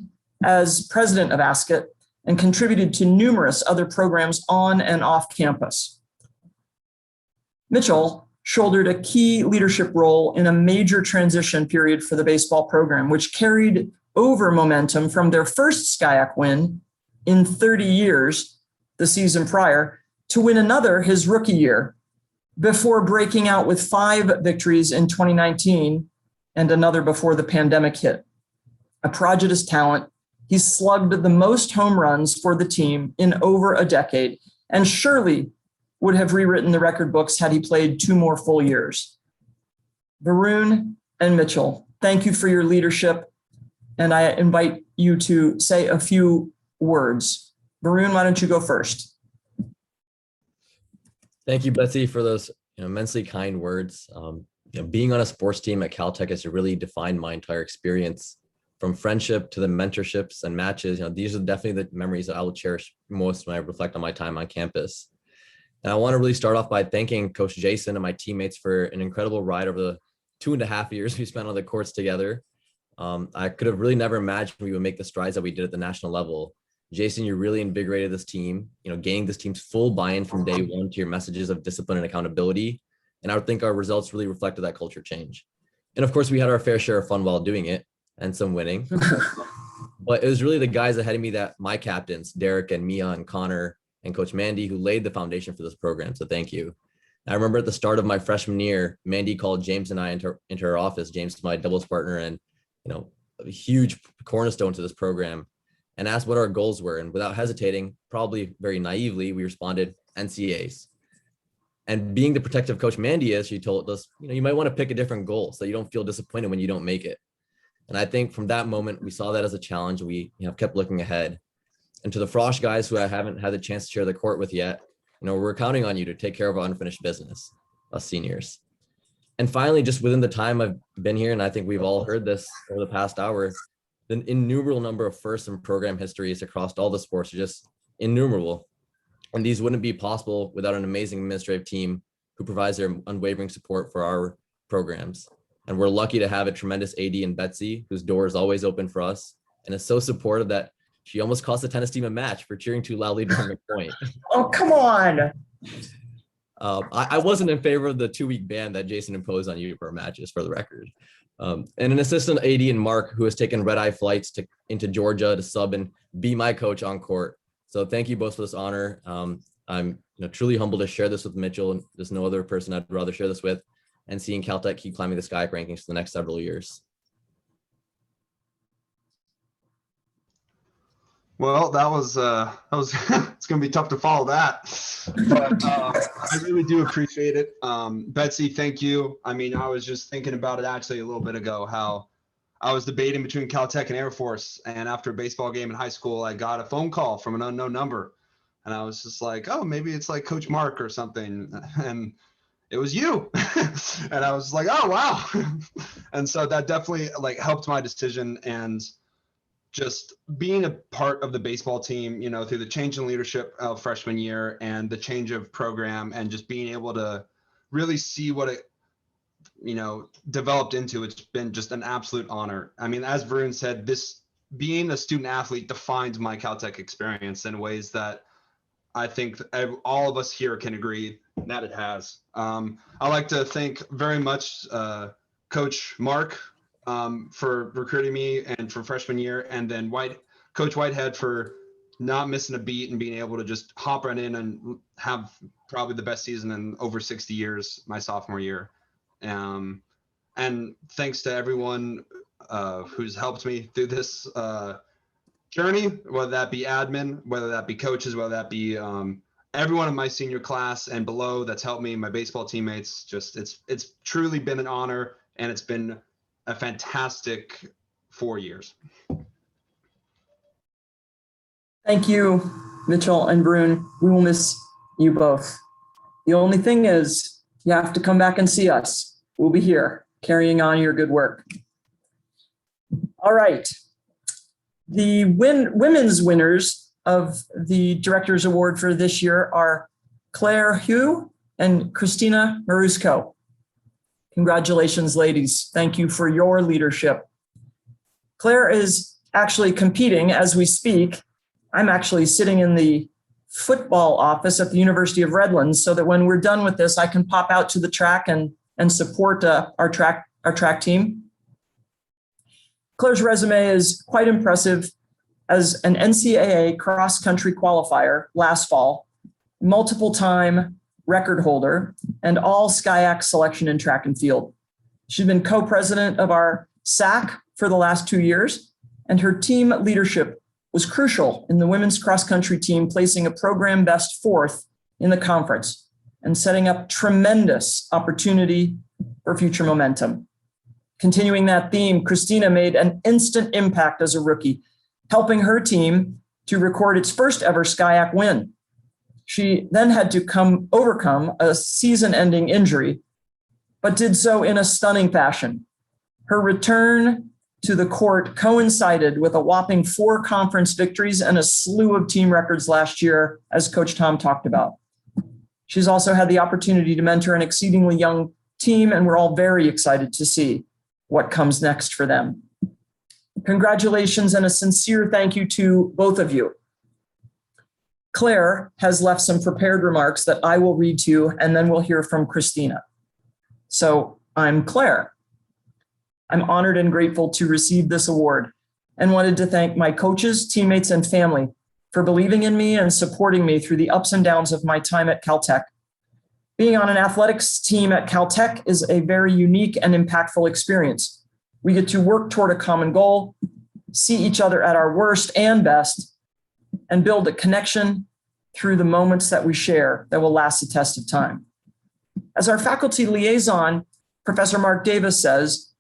as president of ASCOT and contributed to numerous other programs on and off campus. Mitchell shouldered a key leadership role in a major transition period for the baseball program, which carried over momentum from their first SCIAC win in 30 years, the season prior, to win another his rookie year, before breaking out with 5 victories in 2019 and another before the pandemic hit. A prodigious talent, he slugged the most home runs for the team in over a decade, and surely would have rewritten the record books had he played 2 more full years. Varun and Mitchell, thank you for your leadership, and I invite you to say a few words. Varun, why don't you go first? Thank you, Betsy, for those immensely kind words. Being on a sports team at Caltech has really defined my entire experience, from friendship to the mentorships and matches. These are definitely the memories that I will cherish most when I reflect on my time on campus. And I want to really start off by thanking Coach Jason and my teammates for an incredible ride over the 2.5 years we spent on the courts together. I could have really never imagined we would make the strides that we did at the national level. Jason, you really invigorated this team, gaining this team's full buy-in from day one to your messages of discipline and accountability. And I would think our results really reflected that culture change. And of course, we had our fair share of fun while doing it and some winning. But it was really the guys ahead of me, that my captains, Derek and Mia and Connor and Coach Mandy, who laid the foundation for this program. So thank you. I remember at the start of my freshman year, Mandy called James and I into her office. James, my doubles partner and a huge cornerstone to this program, and asked what our goals were. And without hesitating, probably very naively, we responded, NCAAs. And being the protective coach Mandy is, she told us, you might want to pick a different goal so you don't feel disappointed when you don't make it. And I think from that moment, we saw that as a challenge. We kept looking ahead. And to the Frosh guys who I haven't had the chance to share the court with yet, we're counting on you to take care of our unfinished business, us seniors. And finally, just within the time I've been here, and I think we've all heard this over the past hour, the innumerable number of firsts in program histories across all the sports are just innumerable. And these wouldn't be possible without an amazing administrative team who provides their unwavering support for our programs. And we're lucky to have a tremendous AD in Betsy, whose door is always open for us and is so supportive that she almost cost the tennis team a match for cheering too loudly during the point. Oh, come on. I wasn't in favor of the 2-week ban that Jason imposed on you for matches, for the record. And an assistant AD in Mark, who has taken red-eye flights into Georgia to sub and be my coach on court. So thank you both for this honor. I'm truly humbled to share this with Mitchell, and there's no other person I'd rather share this with, and seeing Caltech keep climbing the SCIAC rankings for the next several years. Well, that was it's going to be tough to follow that, but I really do appreciate it. Betsy, thank you. I mean, I was just thinking about it actually a little bit ago, how I was debating between Caltech and Air Force, and after a baseball game in high school, I got a phone call from an unknown number, and I was just like, oh, maybe it's like Coach Mark or something, and it was you. And I was like, oh, wow. And so that definitely helped my decision, and just being a part of the baseball team, through the change in leadership of freshman year and the change of program, and just being able to really see what it, developed into, it's been just an absolute honor. I mean, as Varun said, this being a student athlete defines my Caltech experience in ways that I think all of us here can agree that it has. I'd like to thank very much Coach Mark, for recruiting me and for freshman year, and then Coach Whitehead for not missing a beat and being able to just hop right in and have probably the best season in over 60 years my sophomore year. And thanks to everyone who's helped me through this journey, whether that be admin, whether that be coaches, whether that be everyone in my senior class and below that's helped me, my baseball teammates. Just it's truly been an honor, and it's been a fantastic 4 years. Thank you, Mitchell and Varun. We will miss you both. The only thing is, you have to come back and see us. We'll be here carrying on your good work. All right. The women's winners of the Director's Award for this year are Claire Hugh and Christina Marusco. Congratulations, ladies. Thank you for your leadership. Claire is actually competing as we speak. I'm actually sitting in the football office at the University of Redlands so that when we're done with this, I can pop out to the track and support our track team. Claire's resume is quite impressive as an NCAA cross-country qualifier last fall, multiple-time record holder, and all SCIAC selection in track and field. She's been co-president of our SAC for the last 2 years, and her team leadership was crucial in the women's cross-country team placing a program best 4th in the conference and setting up tremendous opportunity for future momentum. Continuing that theme, Christina made an instant impact as a rookie, helping her team to record its first ever SCIAC win. She then had to overcome a season-ending injury, but did so in a stunning fashion. Her return to the court coincided with a whopping 4 conference victories and a slew of team records last year, as Coach Tom talked about. She's also had the opportunity to mentor an exceedingly young team, and we're all very excited to see what comes next for them. Congratulations and a sincere thank you to both of you. Claire has left some prepared remarks that I will read to you, and then we'll hear from Christina. So I'm Claire. I'm honored and grateful to receive this award and wanted to thank my coaches, teammates, and family for believing in me and supporting me through the ups and downs of my time at Caltech. Being on an athletics team at Caltech is a very unique and impactful experience. We get to work toward a common goal, see each other at our worst and best, and build a connection through the moments that we share that will last the test of time. As our faculty liaison, Professor Mark Davis says,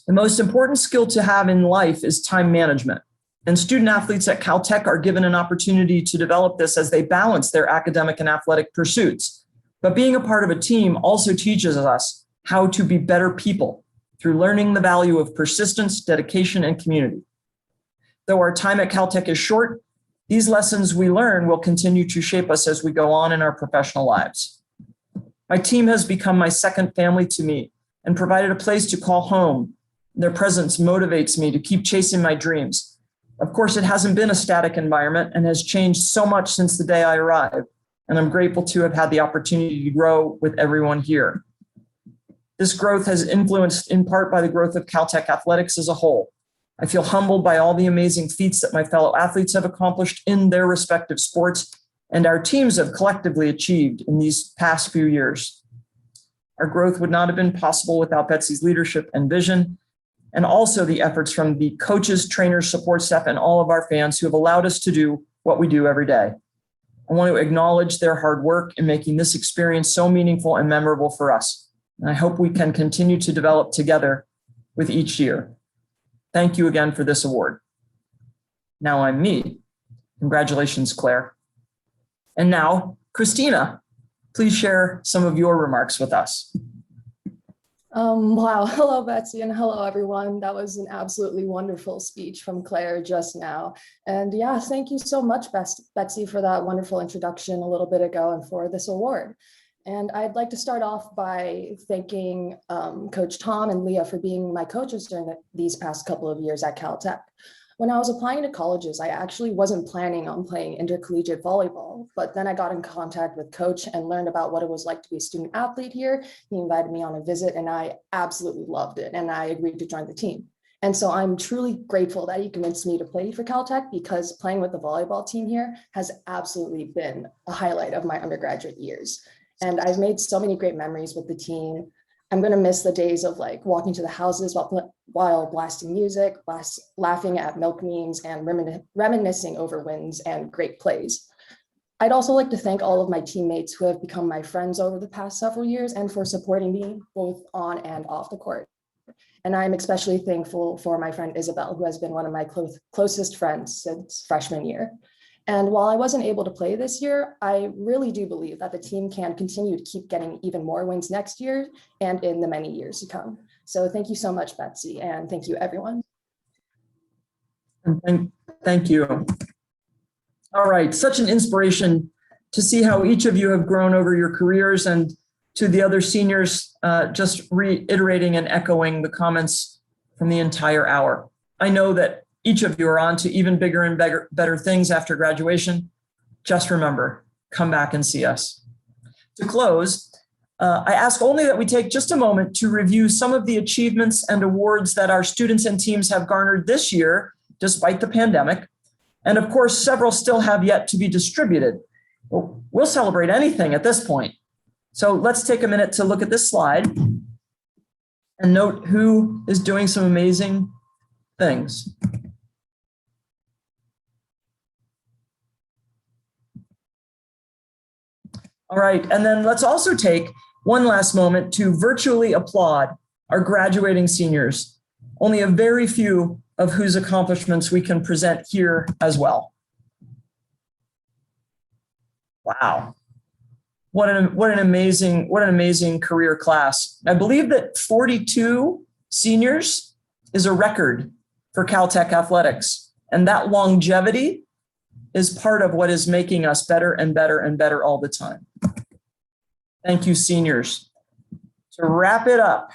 the most important skill to have in life is time management. And student athletes at Caltech are given an opportunity to develop this as they balance their academic and athletic pursuits. But being a part of a team also teaches us how to be better people through learning the value of persistence, dedication, and community. Though our time at Caltech is short, these lessons we learn will continue to shape us as we go on in our professional lives. My team has become my second family to me and provided a place to call home. Their presence motivates me to keep chasing my dreams. Of course, it hasn't been a static environment and has changed so much since the day I arrived, and I'm grateful to have had the opportunity to grow with everyone here. This growth has influenced in part by the growth of Caltech athletics as a whole. I feel humbled by all the amazing feats that my fellow athletes have accomplished in their respective sports and our teams have collectively achieved in these past few years. Our growth would not have been possible without Betsy's leadership and vision, and also the efforts from the coaches, trainers, support staff, and all of our fans who have allowed us to do what we do every day. I want to acknowledge their hard work in making this experience so meaningful and memorable for us. And I hope we can continue to develop together with each year. Thank you again for this award. Now I'm me. Congratulations, Claire. And now, Christina, please share some of your remarks with us. Wow. Hello, Betsy, and hello, everyone. That was an absolutely wonderful speech from Claire just now. And yeah, thank you so much, Betsy, for that wonderful introduction a little bit ago and for this award. And I'd like to start off by thanking Coach Tom and Leah for being my coaches during these past couple of years at Caltech. When I was applying to colleges, I actually wasn't planning on playing intercollegiate volleyball, but then I got in contact with Coach and learned about what it was like to be a student athlete here. He invited me on a visit and I absolutely loved it and I agreed to join the team. And so I'm truly grateful that he convinced me to play for Caltech because playing with the volleyball team here has absolutely been a highlight of my undergraduate years. And I've made so many great memories with the team. I'm going to miss the days of like walking to the houses while blasting music, laughing at milk memes and reminiscing over wins and great plays. I'd also like to thank all of my teammates who have become my friends over the past several years and for supporting me both on and off the court. And I'm especially thankful for my friend Isabel, who has been one of my closest friends since freshman year. And while I wasn't able to play this year, I really do believe that the team can continue to keep getting even more wins next year and in the many years to come. So thank you so much, Betsy, and thank you, everyone. Thank you. All right, such an inspiration to see how each of you have grown over your careers, and to the other seniors, just reiterating and echoing the comments from the entire hour. I know that each of you are on to even bigger and better things after graduation. Just remember, come back and see us. To close, I ask only that we take just a moment to review some of the achievements and awards that our students and teams have garnered this year, despite the pandemic. And of course, several still have yet to be distributed. We'll celebrate anything at this point. So let's take a minute to look at this slide and note who is doing some amazing things. All right, and then let's also take one last moment to virtually applaud our graduating seniors, only a very few of whose accomplishments we can present here as well. Wow. What an amazing career class. I believe that 42 seniors is a record for Caltech athletics, and that longevity is part of what is making us better and better and better all the time. Thank you, seniors. To wrap it up,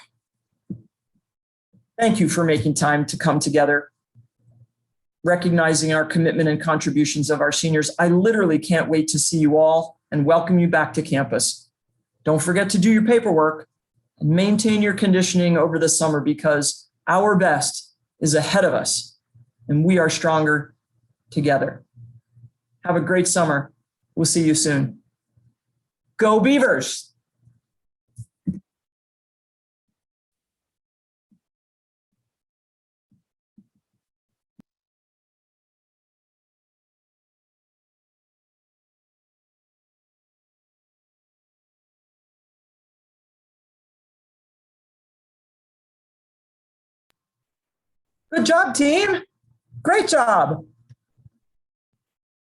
thank you for making time to come together, recognizing our commitment and contributions of our seniors. I literally can't wait to see you all and welcome you back to campus. Don't forget to do your paperwork and maintain your conditioning over the summer, because our best is ahead of us and we are stronger together. Have a great summer. We'll see you soon. Go Beavers! Good job, team. Great job.